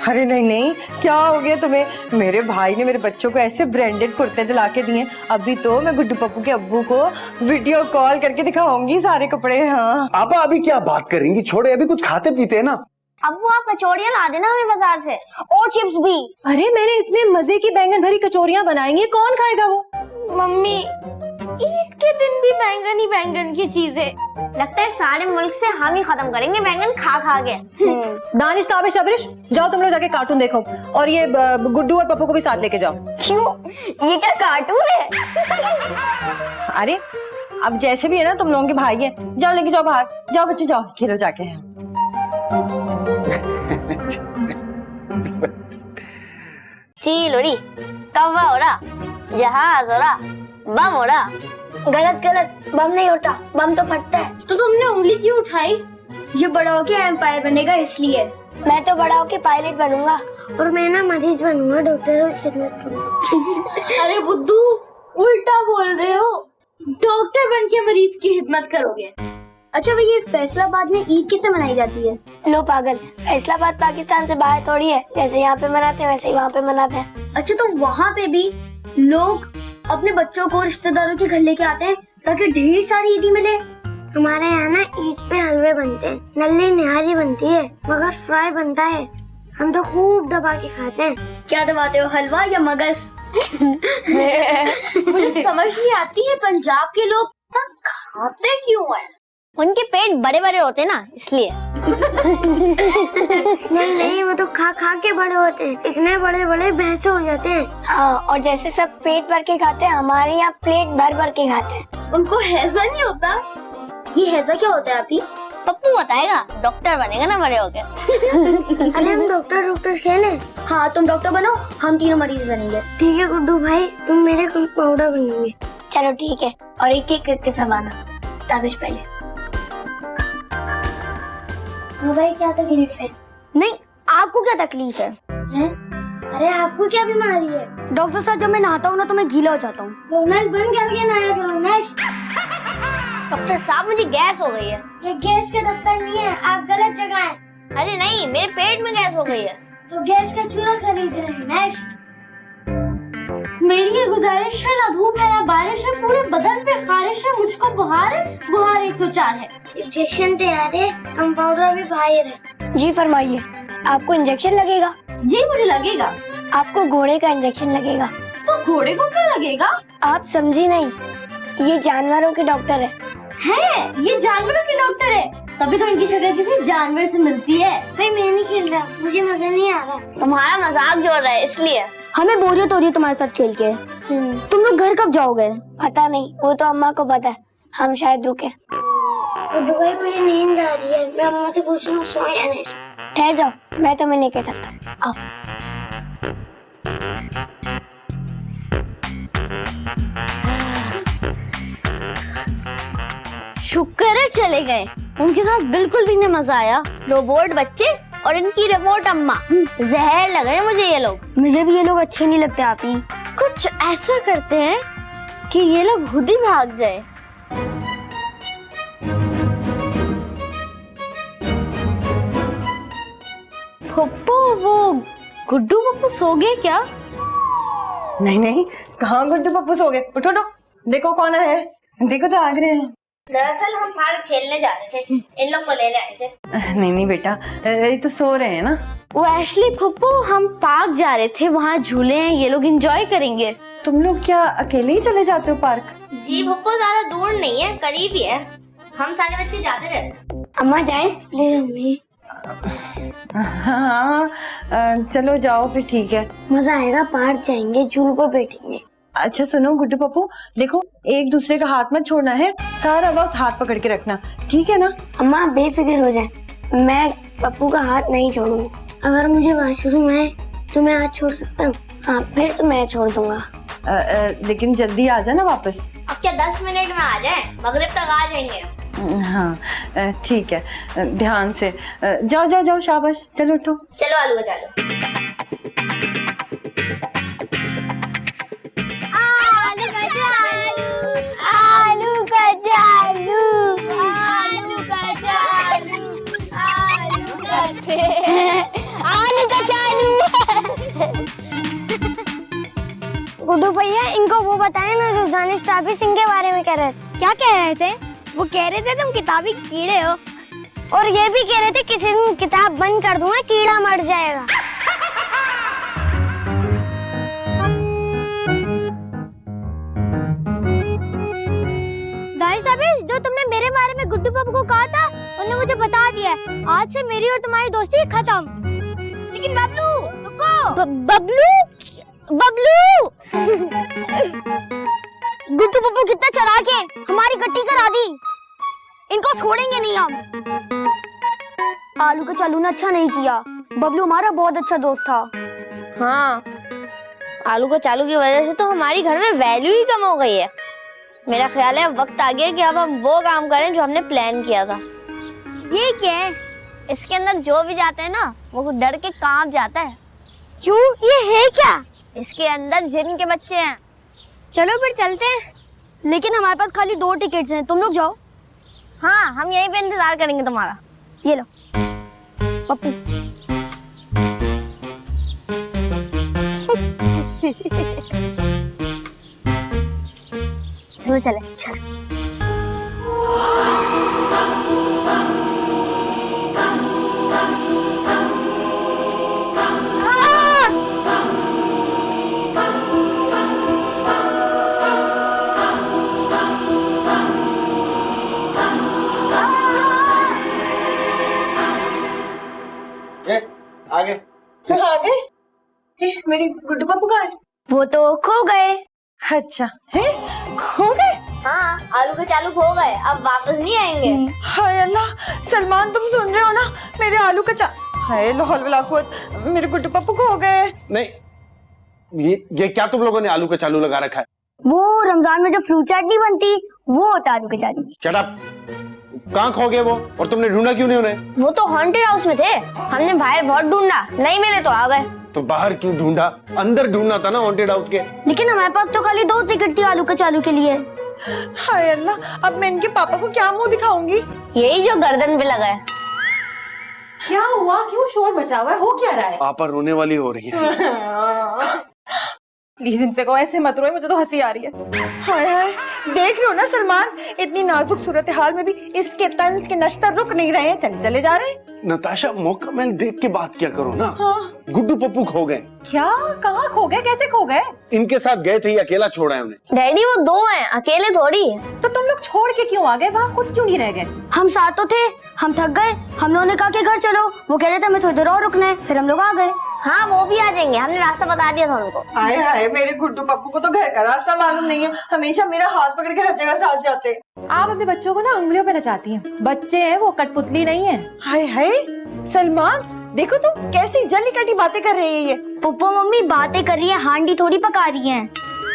अरे नहीं, क्या हो गया तुम्हें? मेरे भाई ने मेरे बच्चों को ऐसे ब्रांडेड कुर्ते दिला के दिए। अभी तो मैं गुड्डू पप्पू के अब्बू को वीडियो कॉल करके दिखाऊंगी सारे कपड़े। हाँ आपा अभी क्या बात करेंगी, छोड़े, अभी कुछ खाते पीते हैं ना। अब वो आप कचौड़ियाँ ला देना हमें बाजार से, और चिप्स भी। अरे मैंने इतने मजे की बैंगन भरी कचौरियाँ बनाएंगी, कौन खाएगा वो? मम्मी ईद के दिन भी बैंगन ही बैंगन की चीजें। लगता है सारे मुल्क से हम ही खत्म करेंगे बैंगन खा खा के। दानिश, ताबिश, अबरिश, जाओ तुम लोग जाके कार्टून देखो और ये गुड्डू और पप्पू को भी साथ लेके जाओ। क्यों, ये क्या कार्टून है? अरे अब जैसे भी है ना तुम लोगों के भाई हैं, जाओ लेके जाओ बाहर, जाओ बच्चे जाओ खेलो जाके। चीलोड़ी, कौवा हो रहा, जहाज हो रहा, बम हो रहा। गलत, बम नहीं होता, बम तो फटता है। तो तुमने उंगली क्यों उठाई? ये बड़ा होके एम्पायर बनेगा इसलिए। मैं तो बड़ा होके पायलट बनूंगा और मैं ना मरीज बनूंगा, डॉक्टर की खिदमत करूंगा। अरे बुद्धू उल्टा बोल रहे हो, डॉक्टर बन के मरीज की खिदमत करोगे। अच्छा भैया, फैसलाबाद में ईद कितने मनाई जाती है? लो पागल, फैसलाबाद पाकिस्तान से बाहर थोड़ी है, जैसे यहाँ पे मनाते हैं वैसे ही वहाँ पे मनाते हैं। अच्छा तो वहाँ पे भी लोग अपने बच्चों को रिश्तेदारों के घर लेके आते हैं ताकि ढेर सारी ईदी मिले। हमारे यहाँ ना ईद पे हलवे बनते हैं, नल्ली निहारी बनती है, मगर फ्राई बनता है, हम तो खूब दबा के खाते हैं। क्या दबाते हो, हलवा या मगज? मुझे समझ नहीं आती है पंजाब के लोग इतना खाते क्यों हैं? उनके पेट बड़े बड़े होते हैं ना, इसलिए। नहीं, वो तो खा खा के बड़े होते हैं, इतने बड़े बड़े भैंसे हो जाते हैं। हाँ, और जैसे सब पेट भर के खाते हैं, हमारे यहाँ प्लेट भर भर के खाते हैं। उनको हैजा नहीं होता? ये हैजा क्या होता है आपी? पप्पू बताएगा, डॉक्टर बनेगा ना बड़े होके। अरे हम डॉक्टर खेले। हाँ, तुम डॉक्टर बनो, हम तीनों मरीज बनेंगे। ठीक है गुड्डू भाई, तुम मेरे पाउडर बनेंगे। चलो ठीक है, और एक एक करके सब आना। ताबिश पहले। हाँ भाई, क्या तकलीफ है? नहीं, आपको क्या तकलीफ है? अरे आपको क्या बीमारी है? डॉक्टर साहब, जब मैं नहाता हूँ ना तो मैं गीला हो जाता हूँ। तो नल बंद करके नहाया करो। नेक्स्ट। डॉक्टर साहब, मुझे गैस हो गई है। ये गैस का दफ्तर नहीं है, आप गलत जगह हैं। अरे नहीं, मेरे पेट में गैस हो गई है। तो गैस का चूल्हा खरीद रहे हैं। नेक्स्ट। मेरी ये गुजारिश है, ना धूप है ना बारिश है, पूरे बदन पे खारिश है, मुझको बुखार है, बुखार 104 है। इंजेक्शन तैयार है, कंपाउंडर भी बाहर है। जी फरमाइए, आपको इंजेक्शन लगेगा? जी मुझे लगेगा। आपको घोड़े का इंजेक्शन लगेगा। तो घोड़े को क्या लगेगा? आप समझी नहीं, ये जानवरों के डॉक्टर है। ये जानवरों के डॉक्टर है, तभी तो इनकी शक्ल किसी जानवर से मिलती है। भाई मैं नहीं खेल रहा, मुझे मजा नहीं आ रहा। तुम्हारा मजाक जोड़ रहा है इसलिए। हमें बोरियत हो रही है तुम्हारे साथ खेल के। तुम लोग घर कब जाओगे? पता नहीं, वो तो अम्मा को पता है। हम शायद रुके। गुड्डू भाई, मुझे नींद आ रही है, मैं अम्मा से पूछ लूं सोए या नहीं। ठहर जाओ, मैं तुम्हें लेके चलता हूँ। आओ। शुक्र है चले गए, उनके साथ बिल्कुल भी नहीं मजा आया। रोबोट बच्चे और इनकी रिपोर्ट अम्मा, जहर लग रहे हैं मुझे ये लोग। मुझे भी ये लोग अच्छे नहीं लगते। आप ही कुछ ऐसा करते हैं कि ये लोग खुद ही भाग जाए। पप्पू, वो गुड्डू पप्पू सो गए क्या? नहीं नहीं, कहाँ गुड्डू पप्पू सो गए? उठो उठो, देखो कौन है, देखो तो आ रहे हैं। दरअसल हम बाहर खेलने जा रहे थे, इन लोग को लेने आए थे। नहीं नहीं बेटा, ये तो सो रहे हैं ना। वो एक्चुअली पप्पू, हम पार्क जा रहे थे, वहाँ झूले हैं, ये लोग एंजॉय करेंगे। तुम लोग क्या अकेले ही चले जाते हो पार्क? जी पप्पू, ज्यादा दूर नहीं है, करीब ही है। हम सारे बच्चे जाते रहते हैं। अम्मा जाए ले मम्मी। हाँ, चलो जाओ फिर, ठीक है। मजा आएगा, पार्क जाएंगे, झूल पर बैठेंगे। अच्छा सुनो गुड्डू पप्पू, देखो एक दूसरे का हाथ मत छोड़ना है, सारा वक्त हाथ पकड़ के रखना, ठीक है ना? अम्मा बेफिक्र हो जाए, मैं पप्पू का हाथ नहीं छोड़ूंगी। अगर मुझे वॉशरूम है तो मैं हाथ छोड़ सकता हूँ। हाँ, फिर तो मैं छोड़ दूंगा। लेकिन जल्दी आ जाना वापस। अब क्या 10 मिनट में आ जाए? मगरिब तक आ जाएंगे। हाँ ठीक है, ध्यान से जाओ जाओ जाओ, शाबाश, चलो उठो। चलो आलू का चालू। आलू का चालू, आलू का चालू, आलू का चालू, आलू का चालू। गुड्डू भैया, इनको वो बताए ना जो दानिश ताबी सिंह के बारे में कह रहे थे। क्या कह रहे थे? वो कह रहे थे तुम किताबी कीड़े हो, और ये भी कह रहे थे किसी दिन किताब बंद कर दूंगा, कीड़ा मर जाएगा। दानिश ताबी, जो तुमने मेरे बारे में गुड्डू बाबू को कहा था, उन्होंने मुझे बता दिया है। आज से मेरी और तुम्हारी दोस्ती खत्म। लेकिन बबलू रुको। बबलू बबलू गुड्डू पप्पू कितना चालाक है, हमारी गट्टी करा दी। इनको छोड़ेंगे नहीं हम। आलू का चालू ने अच्छा नहीं किया, बबलू हमारा बहुत अच्छा दोस्त था। हाँ, आलू का चालू की वजह से तो हमारी घर में वैल्यू ही कम हो गई है। मेरा ख्याल है वक्त आ गया कि अब हम वो काम करें जो हमने प्लान किया था। ये क्या है? इसके अंदर जो भी जाता है ना, वो डर के कांप जाता है। क्यों, ये है क्या? इसके अंदर जिन के बच्चे हैं। चलो फिर चलते हैं। लेकिन हमारे पास खाली 2 टिकट्स हैं, तुम लोग जाओ। हाँ, हम यहीं पे इंतजार करेंगे तुम्हारा। ये लो पप्पू। चलो चले, चलो। मेरी गुड्डू पप्पू कहाँ है? वो तो खो गए। अच्छा है, खो गए? हाँ, आलू के चालू खो गए, अब वापस नहीं आएंगे। हाय अल्लाह, सलमान तुम सुन रहे हो ना? मेरे आलू का हाय लाहौल वला कुव्वत, मेरे गुड्डू पप्पू खो गए। नहीं, ये क्या तुम लोगों ने आलू का चालू लगा रखा है? वो रमजान में जो फ्रूट चाट नहीं बनती, वो होता आलू के चालू। Shut up. कहाँ खो गए वो, और तुमने ढूंढा क्यों नहीं उन्हें? वो तो हॉन्टेड हाउस में थे, हमने बाहर बहुत ढूंढा, नहीं मिले तो आ गए। तो बाहर क्यों ढूंढा? अंदर ढूंढना था ना हॉन्टेड हाउस के। लेकिन हमारे पास तो खाली 2 टिकट थी आलू के चालू के लिए। हाय अल्लाह, अब मैं इनके पापा को क्या मुंह दिखाऊंगी? यही जो गर्दन पे लगा है। क्या हुआ, क्यों शोर मचा हुआ है, हो क्या रहा है? पापा रोने वाली हो रही है। प्लीज इनसे कहो ऐसे मत रोए, मुझे तो हंसी आ रही है। हाय हाय, देख रहे हो ना सलमान, इतनी नाजुक सूरत हाल में भी इसके तंज के नश्तर रुक नहीं रहे हैं, चले जा रहे हैं। नताशा, मौका मैं देख के बात क्या करो ना। हाँ। गुड्डू पप्पू खो गए। क्या, कहाँ खो गए, कैसे खो गए? इनके साथ गए थे, ये अकेला छोड़ा है उन्हें। डैडी वो 2 हैं, अकेले थोड़ी है। तो तुम लोग छोड़ के क्यों आ गए वहाँ, खुद क्यों नहीं रह गए? हम साथ तो थे, हम थक गए, हम लोगों ने कहा कि घर चलो, वो कह रहे थे हमें थोड़ी देर और रुकना है, फिर हम लोग आ गए। हाँ, वो भी आ जाएंगे, हमने रास्ता बता दिया था उनको। हाय हाय, मेरे गुड्डू पप्पू को तो घर का रास्ता मालूम नहीं है, हमेशा मेरा हाथ पकड़ के हर जगह साथ जाते हैं। आप अपने बच्चों को ना उंगलियों पे नचाती हैं, बच्चे हैं वो, कठपुतली नहीं है। हाय हाय सलमान, देखो तो कैसी जली कटी बातें कर रही है ये। पप्पू मम्मी बातें कर रही है, हांडी थोड़ी पका रही है।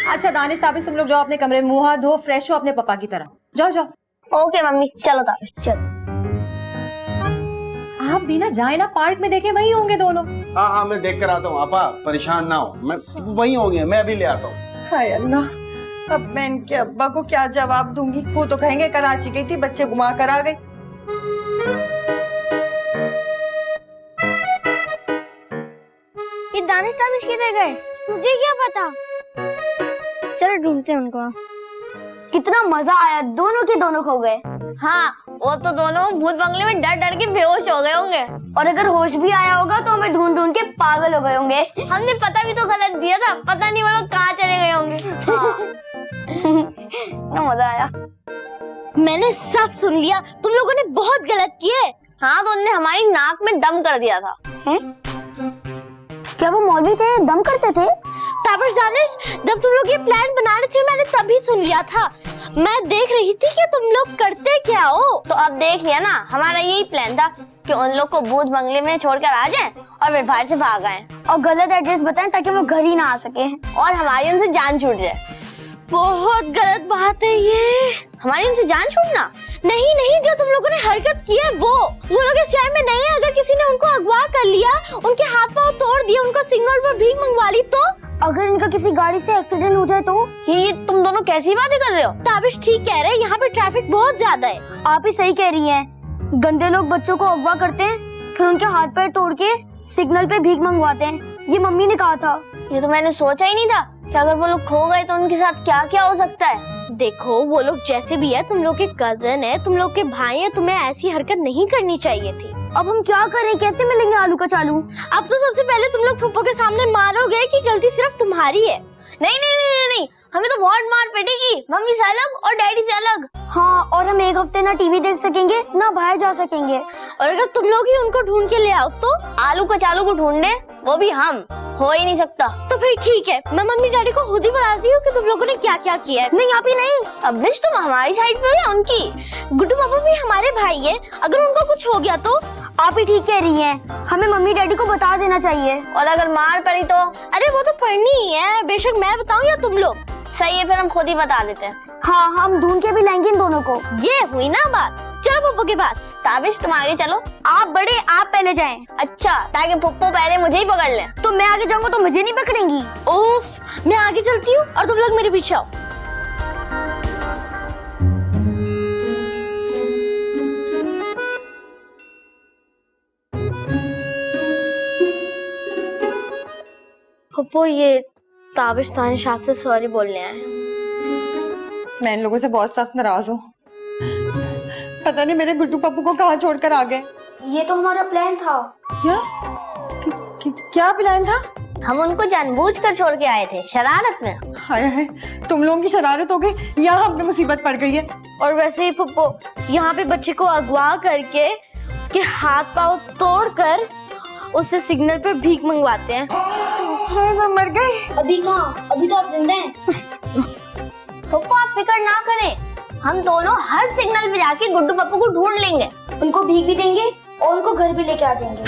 अच्छा दानिश ताबिश, तुम लोग जाओ अपने कमरे में, मुंह हाथ धो, फ्रेश हो अपने पापा की तरह, जाओ जाओ। ओके मम्मी, चलो ताबिश चलो। आप भी ना जाए ना, पार्क में देखे वही होंगे दोनों। हाँ, मैं देख कर आता हूँ। आपा परेशान ना हो, मैं वही होंगे, मैं अभी ले आता हूँ। हाय अल्लाह, अब मैं इनके अब्बा को क्या जवाब दूंगी? वो तो कहेंगे कराची गई थी, बच्चे घुमा कर आ गई। ये दानिश ताबिश किधर गए? मुझे क्या पता। चलो ढूंढते हैं उनको। कितना मजा आया, दोनों के दोनों खो गए। हाँ, वो तो दोनों भूत बंगले में डर डर के बेहोश हो गए होंगे, और अगर होश भी आया होगा तो हमें ढूंढ ढूंढ के पागल हो गए होंगे। हमने पता भी तो गलत दिया था, पता नहीं वो लोग कहाँ चले गए होंगे। ना मजा आया। मैंने सब सुन लिया, तुम लोगों ने बहुत गलत किए। हाँ, तो उन्होंने हमारी नाक में दम कर दिया था। क्या वो मौलवी थे, दम करते थे? ताबिश दानिश, जब तुम लोग ये प्लान बना रहे थे मैंने तभी सुन लिया था। मैं देख रही थी कि तुम लोग करते क्या हो। तो अब देख लिया ना, हमारा यही प्लान था कि उन लोग को भूत बंगले में छोड़कर आ जाएं और फिर बाहर से भाग आएं और गलत एड्रेस बताएं ताकि वो घर ही ना आ सके और हमारी उनसे जान छूट जाए। बहुत गलत बात है ये, हमारी उनसे जान छूटना। नहीं नहीं, जो तुम लोगों ने हरकत की है वो लोग इस शहर में नहीं है। अगर किसी ने उनको अगवा कर लिया, उनके हाथ पांव तोड़ दिए, उनको सिग्नल पर भीख मंगवा ली, तो अगर इनका किसी गाड़ी से एक्सीडेंट हो जाए तो? ये तुम दोनों कैसी बातें कर रहे हो? ताबिश ठीक कह रहे हैं, यहाँ पे ट्रैफिक बहुत ज्यादा है। आप ही सही कह रही हैं। गंदे लोग बच्चों को अगवा करते हैं, फिर उनके हाथ पैर तोड़ के सिग्नल पे भीख मंगवाते हैं। ये मम्मी ने कहा था। ये तो मैंने सोचा ही नहीं था कि अगर वो लोग खो गए तो उनके साथ क्या क्या हो सकता है। देखो, वो लोग जैसे भी है, तुम लोग के कजन है, तुम लोग के भाई है, तुम्हें ऐसी हरकत नहीं करनी चाहिए थी। अब हम क्या करें, कैसे मिलेंगे आलू का चालू? अब तो सबसे पहले तुम लोग फुप्पो के सामने मारोगे कि गलती सिर्फ तुम्हारी है। नहीं नहीं नहीं नहीं, हमें तो बहुत मार पड़ेगी, मम्मी से अलग और डैडी से अलग। हाँ, और हम 1 हफ्ते ना टीवी देख सकेंगे ना बाहर जा सकेंगे। और अगर तुम लोग ही उनको ढूंढ के ले आओ तो? आलू का चालू को ढूंढने, वो भी हम, हो ही नहीं सकता। तो फिर ठीक है, मैं मम्मी डैडी को खुद ही बताती हूँ कि तुम लोगों ने क्या क्या किया है। नहीं, आप ही नहीं। अब तुम हमारी साइड पे हो या उनकी? गुड्डू पापा भी हमारे भाई है, अगर उनको कुछ हो गया तो? आप ही ठीक कह रही हैं, हमें मम्मी डैडी को बता देना चाहिए। और अगर मार पड़ी तो? अरे वो तो पढ़नी ही है, बेशक मैं बताऊं या तुम लोग। सही है, फिर हम खुद ही बता देते हैं। हाँ, हम ढूंढ के भी लाएंगे इन दोनों को। ये हुई ना बात, चलो पप्पो के पास। ताबिश तुम आगे चलो। आप बड़े, आप पहले जाएं। अच्छा, ताकि पप्पो पहले मुझे ही पकड़ ले। तो मैं आगे जाऊंगा तो मुझे नहीं पकड़ेंगी? उफ, मैं आगे चलती हूँ और तुम लोग मेरे पीछे आओ। पप्पो, ये ताबिश दानिश आपसे सॉरी बोलने आए हैं। मैं इन लोगों से बहुत सख्त नाराज हूँ। पता नहीं मेरे गुड्डू पप्पू को कहाँ छोड़कर आ गए। ये तो हमारा प्लान था। क्या प्लान था? हम उनको जानबूझकर छोड़ के आए थे, शरारत में। हाय हाय, तुम लोगों की शरारत हो गई, यहाँ हम पे मुसीबत पड़ गई है। और वैसे ही पप्पो, यहाँ पे बच्चे को अगवा करके उसके हाथ पांव तोड़कर उससे सिग्नल पर भीख मंगवाते हैं। हाय मैं मर गई। अभी कहाँ, अभी तो आप जिंदा हैं। पप्पू आप फिक्र ना करें, हम दोनों हर सिग्नल पे जाके गुड्डू पप्पू को ढूंढ लेंगे, उनको भीख भी देंगे और उनको घर भी लेके आ जाएंगे।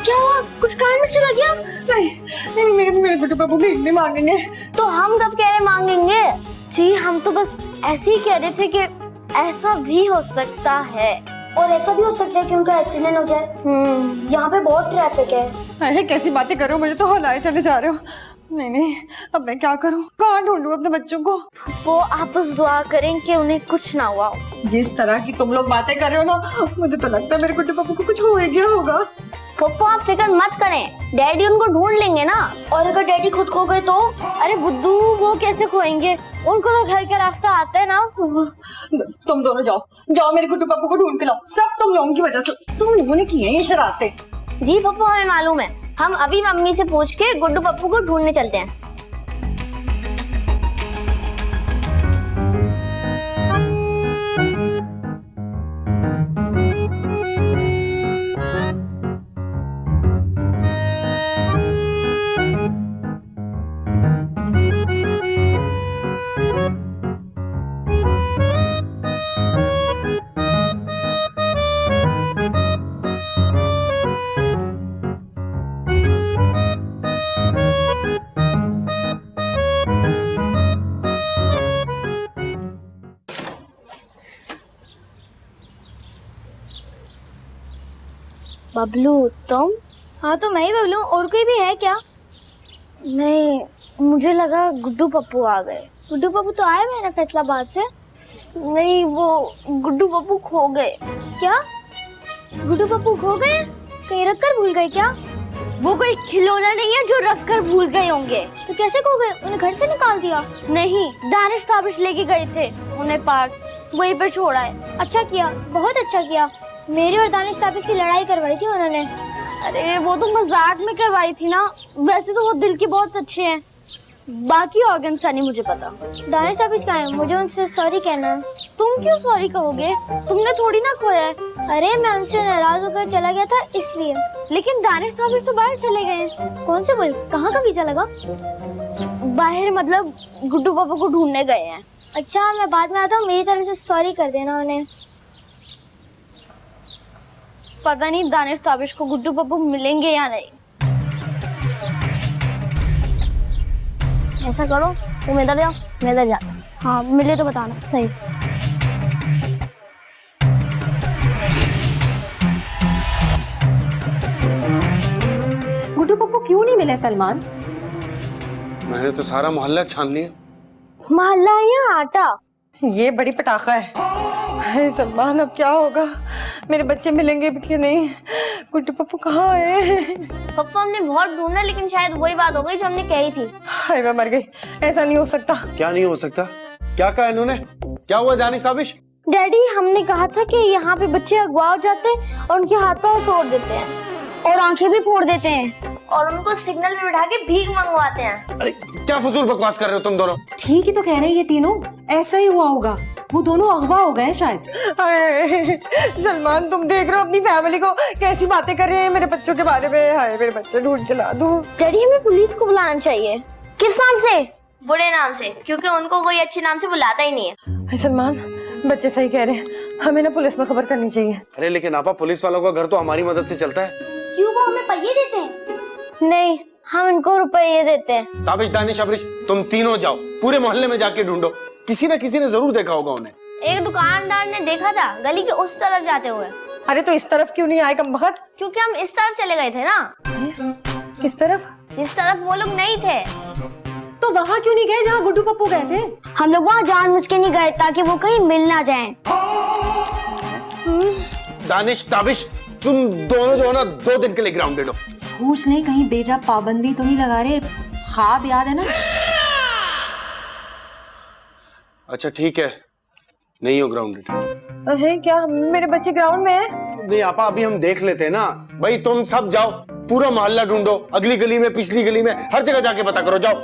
क्या हुआ, कुछ कान में चला गया? नहीं नहीं, मेरे गुड्डू पप्पू भीख नहीं मांगेंगे। तो हम कब कह रहे मांगेंगे? जी हम तो बस ऐसे ही कह रहे थे कि ऐसा भी हो सकता है। और ऐसा भी हो सकता है कि उनका एक्सीडेंट हो जाए। यहाँ पे बहुत ट्रैफिक है। अरे कैसी बातें कर रहे हो, मुझे तो हौलाए चले जा रहे हो। नहीं नहीं, अब मैं क्या करूं, कहाँ ढूंढूं अपने बच्चों को? वो आप बस दुआ करें कि उन्हें कुछ ना हुआ हो। जिस तरह की तुम लोग बातें कर रहे हो ना, मुझे तो लगता है मेरे गुड्डू पप्पू को कुछ हो गया होगा। पप्पू आप फिक्र मत करें, डैडी उनको ढूंढ लेंगे ना। और अगर डैडी खुद खो गए तो? अरे बुद्धू वो कैसे खोएंगे, उनको तो घर का रास्ता आता है ना। तुम दोनों जाओ मेरे गुड्डू पप्पू को ढूंढ के लाओ। सब तुम लोगों की वजह से, तुम लोगों ने की है ये शरारतें। जी पप्पू हमें मालूम है, हम अभी मम्मी से पूछ के गुड्डू पप्पू को ढूंढने चलते हैं। बबलू तुम? हाँ तो मैं ही बबलू, और कोई भी है क्या? नहीं, मुझे लगा गुड्डू पप्पू आ गए। गुड्डू पप्पू तो आए हुए हैं फैसलाबाद से। नहीं, वो गुड्डू पप्पू खो गए। क्या गुड्डू पप्पू खो गए? कहीं रख कर भूल गए क्या? वो कोई खिलौना नहीं है जो रख कर भूल गए होंगे। तो कैसे खो गए? उन्हें घर से निकाल दिया? नहीं, दानिश ताबिश लेके गए थे उन्हें पार्क, वहीं पे छोड़ा है। अच्छा किया, बहुत अच्छा किया। मेरी और दानिश ताबिश की लड़ाई करवाई थी उन्होंने। अरे वो तो मजाक में करवाई थी ना, वैसे तो वो दिल के बहुत अच्छे हैं, बाकी ऑर्गन्स का नहीं मुझे पता। दानिश ताबिश कहाँ है? मुझे उनसे सॉरी कहना है। तुम क्यों सॉरी कहोगे, तुमने थोड़ी ना खोया है। अरे मैं उनसे नाराज होकर चला गया था इसलिए। लेकिन दानिश ताबिश तो बाहर चले गए हैं। कौन से मुल्क, कहाँ का वीजा लगा? बाहर मतलब गुड्डू पापा को ढूंढने गए हैं। अच्छा मैं बाद में आता हूँ, मेरी तरफ से सॉरी कर देना उन्हें। पता नहीं दानिश ताबिश को गुड्डू पप्पू मिलेंगे या नहीं। ऐसा करो, तुम इधर जाओ, मैं इधर जाता हूँ। हाँ मिले तो बताना। सही। गुड्डू पप्पू क्यों नहीं मिले सलमान? मैंने तो सारा मोहल्ला छान लिया। मोहल्ला या आटा? ये बड़ी पटाखा है। हाय सलमान, अब क्या होगा? मेरे बच्चे मिलेंगे भी कि नहीं? गुड्डू पप्पू कहाँ है? पप्पू हमने बहुत ढूंढा, लेकिन शायद वही बात हो गई जो हमने कही थी। हाय मैं मर गई, ऐसा नहीं हो सकता। क्या नहीं हो सकता? क्या कहा इन्होंने? क्या हुआ दानिश ताबिश? डैडी हमने कहा था कि यहाँ पे बच्चे अगवा हो जाते हैं और उनके हाथ पैर तोड़ देते हैं और आंखें भी फोड़ देते हैं और उनको सिग्नल में बिठा के भीख मंगवाते हैं। अरे क्या फजूल बकवास कर रहे हो तुम दोनों? ठीक ही तो कह रहे हैं ये तीनों, ऐसा ही हुआ होगा। वो दोनों अगवा हो गए शायद। हाय सलमान, तुम देख रहे हो अपनी फैमिली को कैसी बातें कर रहे हैं मेरे बच्चों के बारे में। हाय मेरे बच्चे ढूंढ के ला दो। डैडी हमें पुलिस को बुलाना चाहिए। किस नाम से? बुरे नाम से, क्योंकि उनको कोई अच्छे नाम से बुलाता ही नहीं है। हाय सलमान, बच्चे सही कह रहे हैं, हमें ना पुलिस में खबर करनी चाहिए। अरे लेकिन आपा, पुलिस वालों का घर तो हमारी मदद से चलता है। क्यों, वो हमें पहिए देते हैं? नहीं, हम इनको रुपये देते हैं। ताबिश, दानिश, अबरिश, तुम तीनों जाओ, पूरे मोहल्ले में जाके ढूंढो, किसी न किसी ने जरूर देखा होगा उन्हें। एक दुकानदार ने देखा था गली के उस तरफ जाते हुए। अरे तो इस तरफ क्यों नहीं आए कमबख्त? क्योंकि हम इस तरफ चले गए थे ना। किस तरफ? जिस तरफ वो लोग नहीं थे। तो वहाँ क्यों नहीं गए जहाँ गुड्डू पप्पू गए थे? हम लोग वहाँ जानबूझ के नहीं गए ताकि वो कहीं मिल ना जाएं। दानिश, ताबिश, तुम दोनों जो है ना 2 दिन के लिए ग्राउंडेड हो। सोच नहीं कहीं बेजा पाबंदी तो नहीं लगा रहे, ख्वाब याद है ना? अच्छा ठीक है, नहीं हो ग्राउंडेड। है क्या मेरे बच्चे ग्राउंड में हैं? नहीं आपा, अभी हम देख लेते हैं ना। भाई तुम सब जाओ, पूरा मोहल्ला ढूंढो, अगली गली में, पिछली गली में, हर जगह जाके पता करो, जाओ।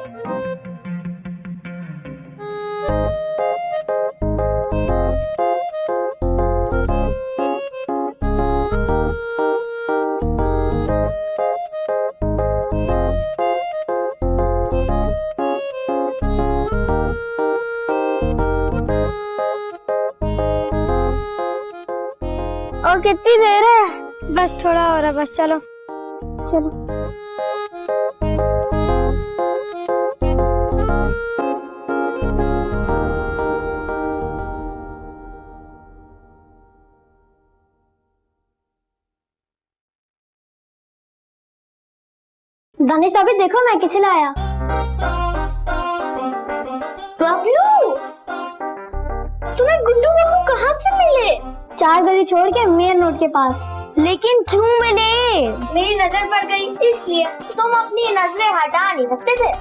कितनी देर है? बस थोड़ा और है, बस चलो चलो। दानिश अभी देखो मैं किसे लाया। बबलू, तुम्हें गुड्डू बाबू कहाँ से मिले? 4 गली छोड़ के मेन रोड के पास। लेकिन क्यों मिले? मेरी नजर पड़ गई इसलिए। तुम अपनी नजरें हटा नहीं सकते थे।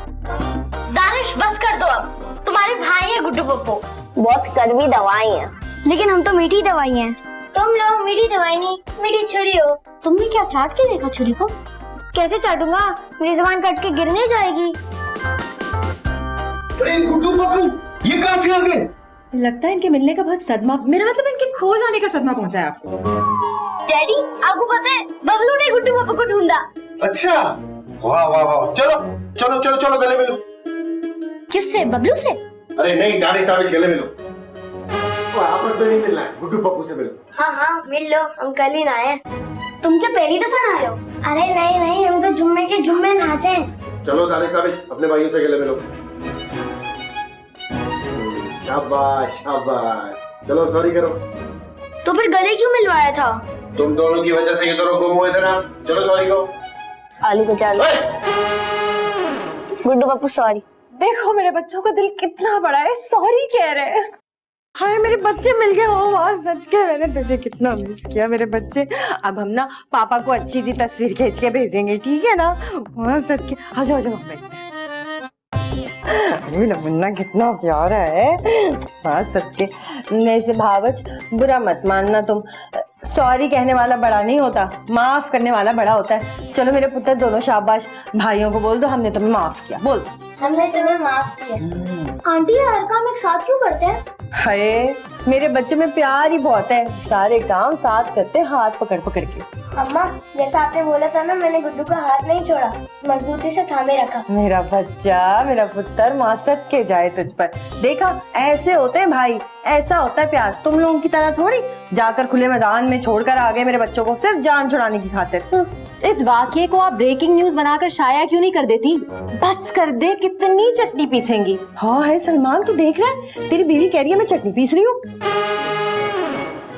दानिश बस कर दो अब, तुम्हारे भाई है गुड्डू पप्पू। बहुत कड़वी दवाई है, लेकिन हम तो मीठी दवाई हैं। तुम लोग मीठी दवाई नहीं, मीठी छुरी हो। तुमने क्या चाट के देखा छुरी को? कैसे चाटूंगा, मेरी जुबान कट के गिरने जाएगी। अरे गुड्डू पप्पू, ये कहाँ से आ गए? लगता है इनके मिलने का बहुत सदमा, मेरा मतलब इनके खो जाने का सदमा पहुंचा है आपको। डैडी, आपको पता है बबलू ने गुड्डू पप्पू को ढूंढा। अच्छा, वाह वाह वाह, चलो चलो चलो चलो गले मिलो। किससे? बबलू से? अरे नहीं, दानिश ताबिश गले मिलो। आपस में नहीं मिलना है, गुड्डू पप्पू से मिलो। हाँ हाँ मिल लो, हम कल ही नहाए। तुम क्या पहली दफा नहाए हो? अरे नहीं नहीं, हम तो जुम्मे के जुम्मे नहाते हैं। चलो दानिश ताबिश अपने भाइयों से गले मिलो। शाबाश शाबाश, चलो सॉरी करो। तो फिर गले क्यों मिलवाया था? तुम दोनों की वजह से ये दोनों गुम हुए थे ना। चलो सॉरी कहो। आलू को चाल। गुड्डू पप्पू सॉरी। देखो मेरे बच्चों का दिल कितना बड़ा है, सॉरी कह रहे हैं। हाय मेरे बच्चे मिल गए हो, वाह सदके, मैंने तुझे कितना मिस किया मेरे बच्चे। अब हम ना पापा को अच्छी सी तस्वीर खींच के भेजेंगे, ठीक है ना? वाह सदके, आ जाओ जाओ बैठते हैं। अरे मुन्ना कितना प्यारा है, वाह सदके। वैसे भावच बुरा मत मानना तुम, सॉरी कहने वाला बड़ा नहीं होता, माफ करने वाला बड़ा होता है। चलो मेरे पुत्र दोनों शाबाश, भाइयों को बोल दो हमने तुम्हें माफ किया। बोल दो हमने तुम्हें माफ किया। आंटी हर काम एक साथ क्यों करते हैं? हाय मेरे बच्चे में प्यार ही बहुत है, सारे काम साथ करते हाथ पकड़ पकड़ के। अम्मा जैसा आपने बोला था ना, मैंने गुड्डू का हाथ नहीं छोड़ा, मजबूती से थामे रखा। मेरा बच्चा, मेरा पुत्र, माँ सदके जाए तुझ पर। देखा ऐसे होते हैं भाई, ऐसा होता है प्यार। तुम लोगों की तरह थोड़ी जाकर खुले मैदान में छोड़कर आ गए मेरे बच्चों को सिर्फ जान छुड़ाने की खातिर। इस वाकये को आप ब्रेकिंग न्यूज बनाकर शाया क्यों नहीं कर देती? बस कर दे, कितनी चटनी पीसेंगी। हाँ है सलमान, तू देख रहा है तेरी बीवी कह रही है मैं चटनी पीस रही हूँ।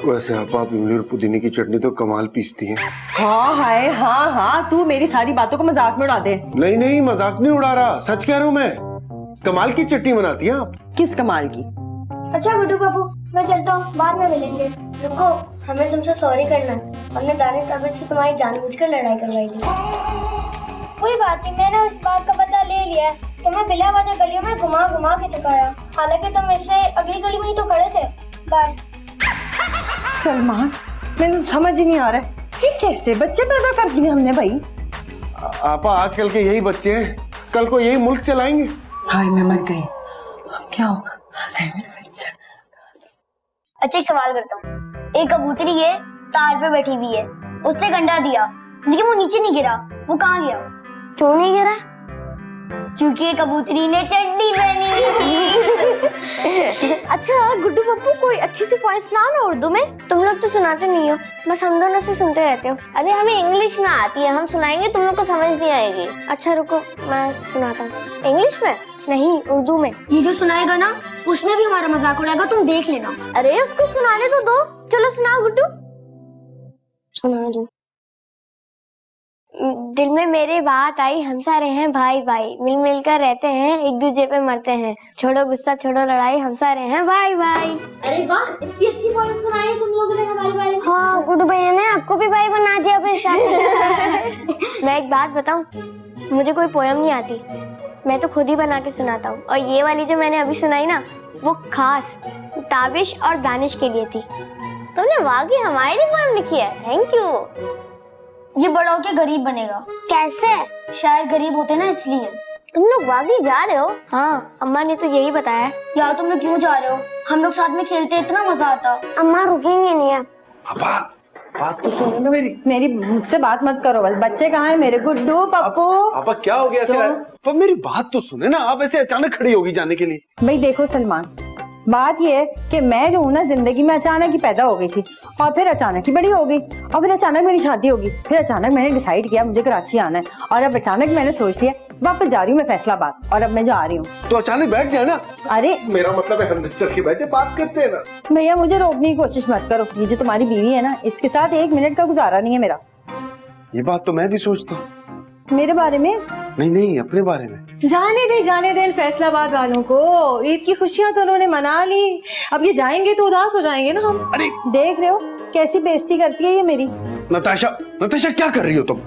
वैसे आप इमली और पुदीने की चटनी तो कमाल पीसती हैं। हाँ हाय हाँ हाँ, तू मेरी सारी बातों को मजाक में उड़ा दे। नहीं नहीं, मजाक नहीं उड़ा रहा, सच कह रहा हूँ मैं। कमाल की चटनी बनाती हैं आप। किस कमाल की? अच्छा गुड्डू बाबू मैं चलता हूँ, बाद में मिलेंगे। रुको, हमें तुमसे सॉरी करना है। हमने दानिश ताबिश से तुम्हारी जानबूझकर लड़ाई करवाई थी। कोई बात नहीं, मैंने उस बात का बदला ले लिया है। तुम्हें बिला वजह गलियों में घुमा घुमा के थकाया, हालांकि तुम इससे अगली गली में ही तो खड़े थे। बाय। सलमान मैंने तो समझ ही नहीं आ रहा है, ये कैसे बच्चे पैदा कर दिए हमने भाई। आपा आजकल के यही बच्चे हैं, कल को यही मुल्क चलाएंगे। हाय मैं मर गई, अब क्या होगा? अच्छा एक सवाल करता हूँ। एक कबूतरी है, तार पे बैठी हुई है, उसने एक अंडा दिया लेकिन वो नीचे नहीं गिरा, वो कहाँ गया? क्यों नहीं गिरा? क्योंकि कबूतरी ने चड्डी पहनी थी। अच्छा गुड्डू पप्पू, कोई अच्छी सी पॉइंट सुना ना उर्दू में। तुम लोग तो सुनाते नहीं हो, बस हम दोनों से सुनते रहते हो। अरे हमें इंग्लिश में आती है, हम सुनाएंगे, तुम लोग को समझ नहीं आएगी। अच्छा रुको, मैं सुनाता हूँ। इंग्लिश में नहीं, उर्दू में। ये जो सुनाएगा ना उसमें भी हमारा मजाक उड़ाएगा, तुम देख लेना। अरे उसको सुनाने तो दो। चलो सुनाओ गुड्डू। सुना दो। दिल में मेरे बात आई, हम सारे हैं भाई भाई, मिल मिल कर रहते हैं, एक दूसरे पे मरते हैं, छोड़ो गुस्सा छोड़ो लड़ाई, हम सारे हैं भाई भाई। अरे वाह, इतनी अच्छी पॉइंट सुनाई है तुम लोगों ने हमारे बारे में। हाँ गुड्डू भैया ने आपको भी भाई बना दिया अपनी शादी। मैं एक बात बताऊं, मुझे कोई पोयम नहीं आती, मैं तो खुद ही बना के सुनाता हूँ। और ये वाली जो मैंने अभी सुनाई ना, वो खास ताबिश और दानिश के लिए थी। तुमने वाकई हमारे लिए पोयम लिखी है, थैंक यू। ये बड़ा होके गरीब बनेगा। कैसे? शायद गरीब होते ना इसलिए। तुम लोग वाकई जा रहे हो? हाँ, अम्मा ने तो यही बताया। यार तुम लोग क्यों जा रहे हो? हम लोग साथ में खेलते, इतना मजा आता। अम्मा रुकेंगे नहीं अब। पापा बात तो सुनो ना मेरी। मेरी मुझसे बात मत करो, बस बच्चे कहाँ हैं मेरे गुड्डू पप्पू? पापा क्या हो गया ऐसे? पर मेरी बात तो सुने ना, आप ऐसे अचानक खड़ी होगी जाने के लिए। भाई देखो सलमान, बात ये है कि मैं जो हूँ ना जिंदगी में अचानक ही पैदा हो गई थी और फिर अचानक ही बड़ी हो गई और फिर अचानक मेरी शादी होगी, फिर अचानक मैंने डिसाइड किया मुझे कराची आना है और अब अचानक मैंने सोच लिया वापस जा रही हूँ मैं फैसलाबाद और अब मैं जा रही हूँ। तो अचानक बैठ जाए ना। अरे मेरा मतलब है अंदर चल के बैठे बात करते हैं ना। भैया मुझे रोकने की कोशिश मत करो, ये जो तुम्हारी बीवी है ना इसके साथ 1 मिनट का गुजारा नहीं है मेरा। ये बात तो मैं भी सोचता हूँ। मेरे बारे में? नहीं अपने बारे में। जाने दे इन फैसलाबाद वालों को, ईद की खुशियां तो उन्होंने मना ली, अब ये जाएंगे तो उदास हो जाएंगे ना हम। अरे देख रहे हो कैसी बेइज्जती करती है ये मेरी। नताशा क्या कर रही हो तुम?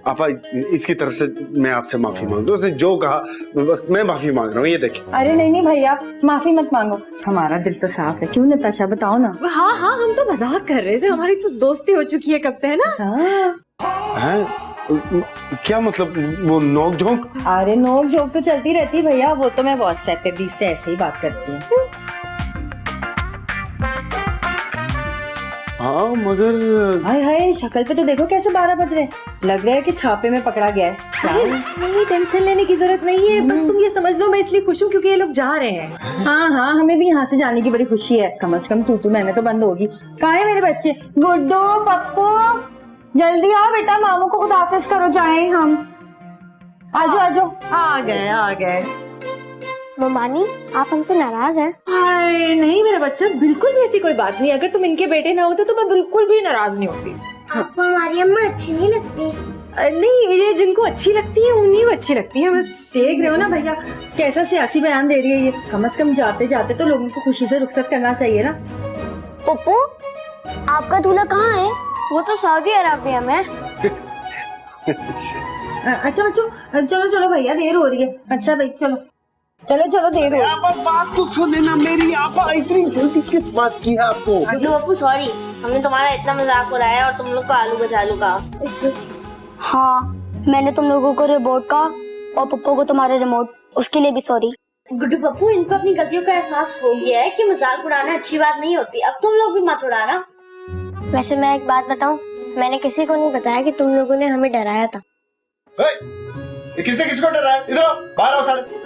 आपा इसकी तरफ से मैं आपसे माफी मांग दो, उसने जो कहा बस मैं माफी मांग रहा हूँ, ये देखिए। अरे नहीं भैया माफी मत मांगो, हमारा दिल तो साफ है। क्यों नताशा बताओ ना। हाँ हम तो मजाक कर रहे थे, हमारी तो दोस्ती हो चुकी है कब से, है ना? क्या मतलब वो नोक झोंक? अरे नोक झोंक तो चलती रहती है भैया, वो तो मैं व्हाट्सएप पे भी इससे ऐसे ही बात करती हूँ। हाँ मगर हाय शक्ल पे तो देखो कैसे 12 बज रहे हैं, लग रहा है कि छापे में पकड़ा गया है। नहीं टेंशन लेने की जरूरत नहीं है, बस तुम ये समझ लो मैं इसलिए खुश हूँ क्योंकि ये लोग जा रहे हैं। हाँ हमें भी यहाँ से जाने की बड़ी खुशी है, कम से कम तू मैं तो बंद होगी। कहाँ है मेरे बच्चे? गुड्डू पप्पू जल्दी आओ बेटा, मामू को खुदाफिज करो, जाए हम। आजो आ गए। मम्मानी आप हमसे नाराज हैं? अरे नहीं मेरा बच्चा, बिल्कुल भी ऐसी कोई बात नहीं, अगर तुम इनके बेटे ना होते तो मैं बिल्कुल भी नाराज नहीं होती। आपको हमारी अम्मा अच्छी नहीं लगती? नहीं ये जिनको अच्छी लगती है उन्हीं को अच्छी लगती है बस। देख रहे हो ना भैया कैसा सियासी बयान दे रही है ये, कम से कम जाते जाते तो लोगों को खुशी से रुखसत करना चाहिए ना। पप्पू आपका दूल्हा कहाँ है? वो तो सऊदी अरबिया में। अच्छा बच्चों चलो भैया देर हो रही है। अच्छा भाई चलो देर हो रही है। बात तो सुने ना मेरी, आपा इतनी जल्दी किस बात की है आपको? पप्पू सॉरी, हमने तुम्हारा इतना मजाक उड़ाया और तुम लोग को आलू कचालू का। हाँ मैंने तुम लोगों को रिमोट का और पप्पू को तुम्हारे रिमोट, उसके लिए भी सॉरी। गुड्डू पप्पू इनको अपनी गलतियों का एहसास हो गया है कि मजाक उड़ाना अच्छी बात नहीं होती, अब तुम लोग भी मत उड़ाना। वैसे मैं एक बात बताऊं, मैंने किसी को नहीं बताया कि तुम लोगों ने हमें डराया था। किसने किसको डराया? इधर आओ, बाहर आओ सारे।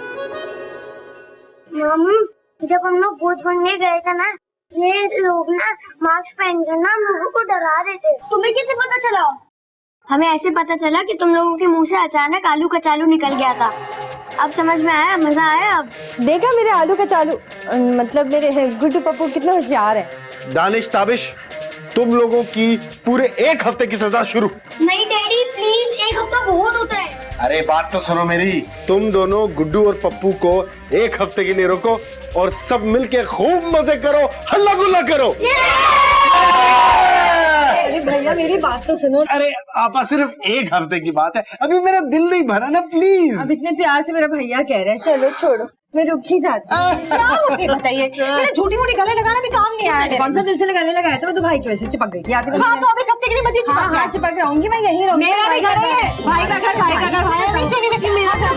जब हम लोग भूत बनने गए थे ना, ये लोग ना मास्क पहनकर ना हम लोगों को डरा रहे थे। तुम्हें कैसे पता चला? हमें ऐसे पता चला कि तुम लोगों के मुंह से अचानक आलू कचालू निकल गया था। अब समझ में आया, मजा आया। अब देखा मेरे आलू कचालू, मतलब मेरे गुड्डू पप्पू कितने होशियार है। दानिश ताबिश तुम लोगों की पूरे 1 हफ्ते की सजा शुरू। नहीं डैडी प्लीज, 1 हफ्ता बहुत होता है। अरे बात तो सुनो मेरी, तुम दोनों गुड्डू और पप्पू को 1 हफ्ते के लिए रोको और सब मिलके खूब मजे करो, हल्ला गुल्ला करो। अरे भैया मेरी बात तो सुनो। अरे आपा सिर्फ 1 हफ्ते की बात है, अभी मेरा दिल नहीं भरा ना, प्लीज। अब इतने प्यार से मेरा भैया कह रहे हैं, चलो छोड़ो मैं रुक ही जाती हूँ। क्या उसे बताइए, मेरा झूठी मूठी गले लगाना भी काम नहीं आया। कौन सा दिल से लगाने लगाया था, मैं तो भाई की वजह से चिपक गई थी। आगे हाँ तो अब 1 हफ्ते के लिए मजीद चिपक रहूंगी मैं, यही रहूंगी। मेरा भी घर है, भाई का घर, भाई का घर, भाई पीछे नहीं बैठी, मेरा घर।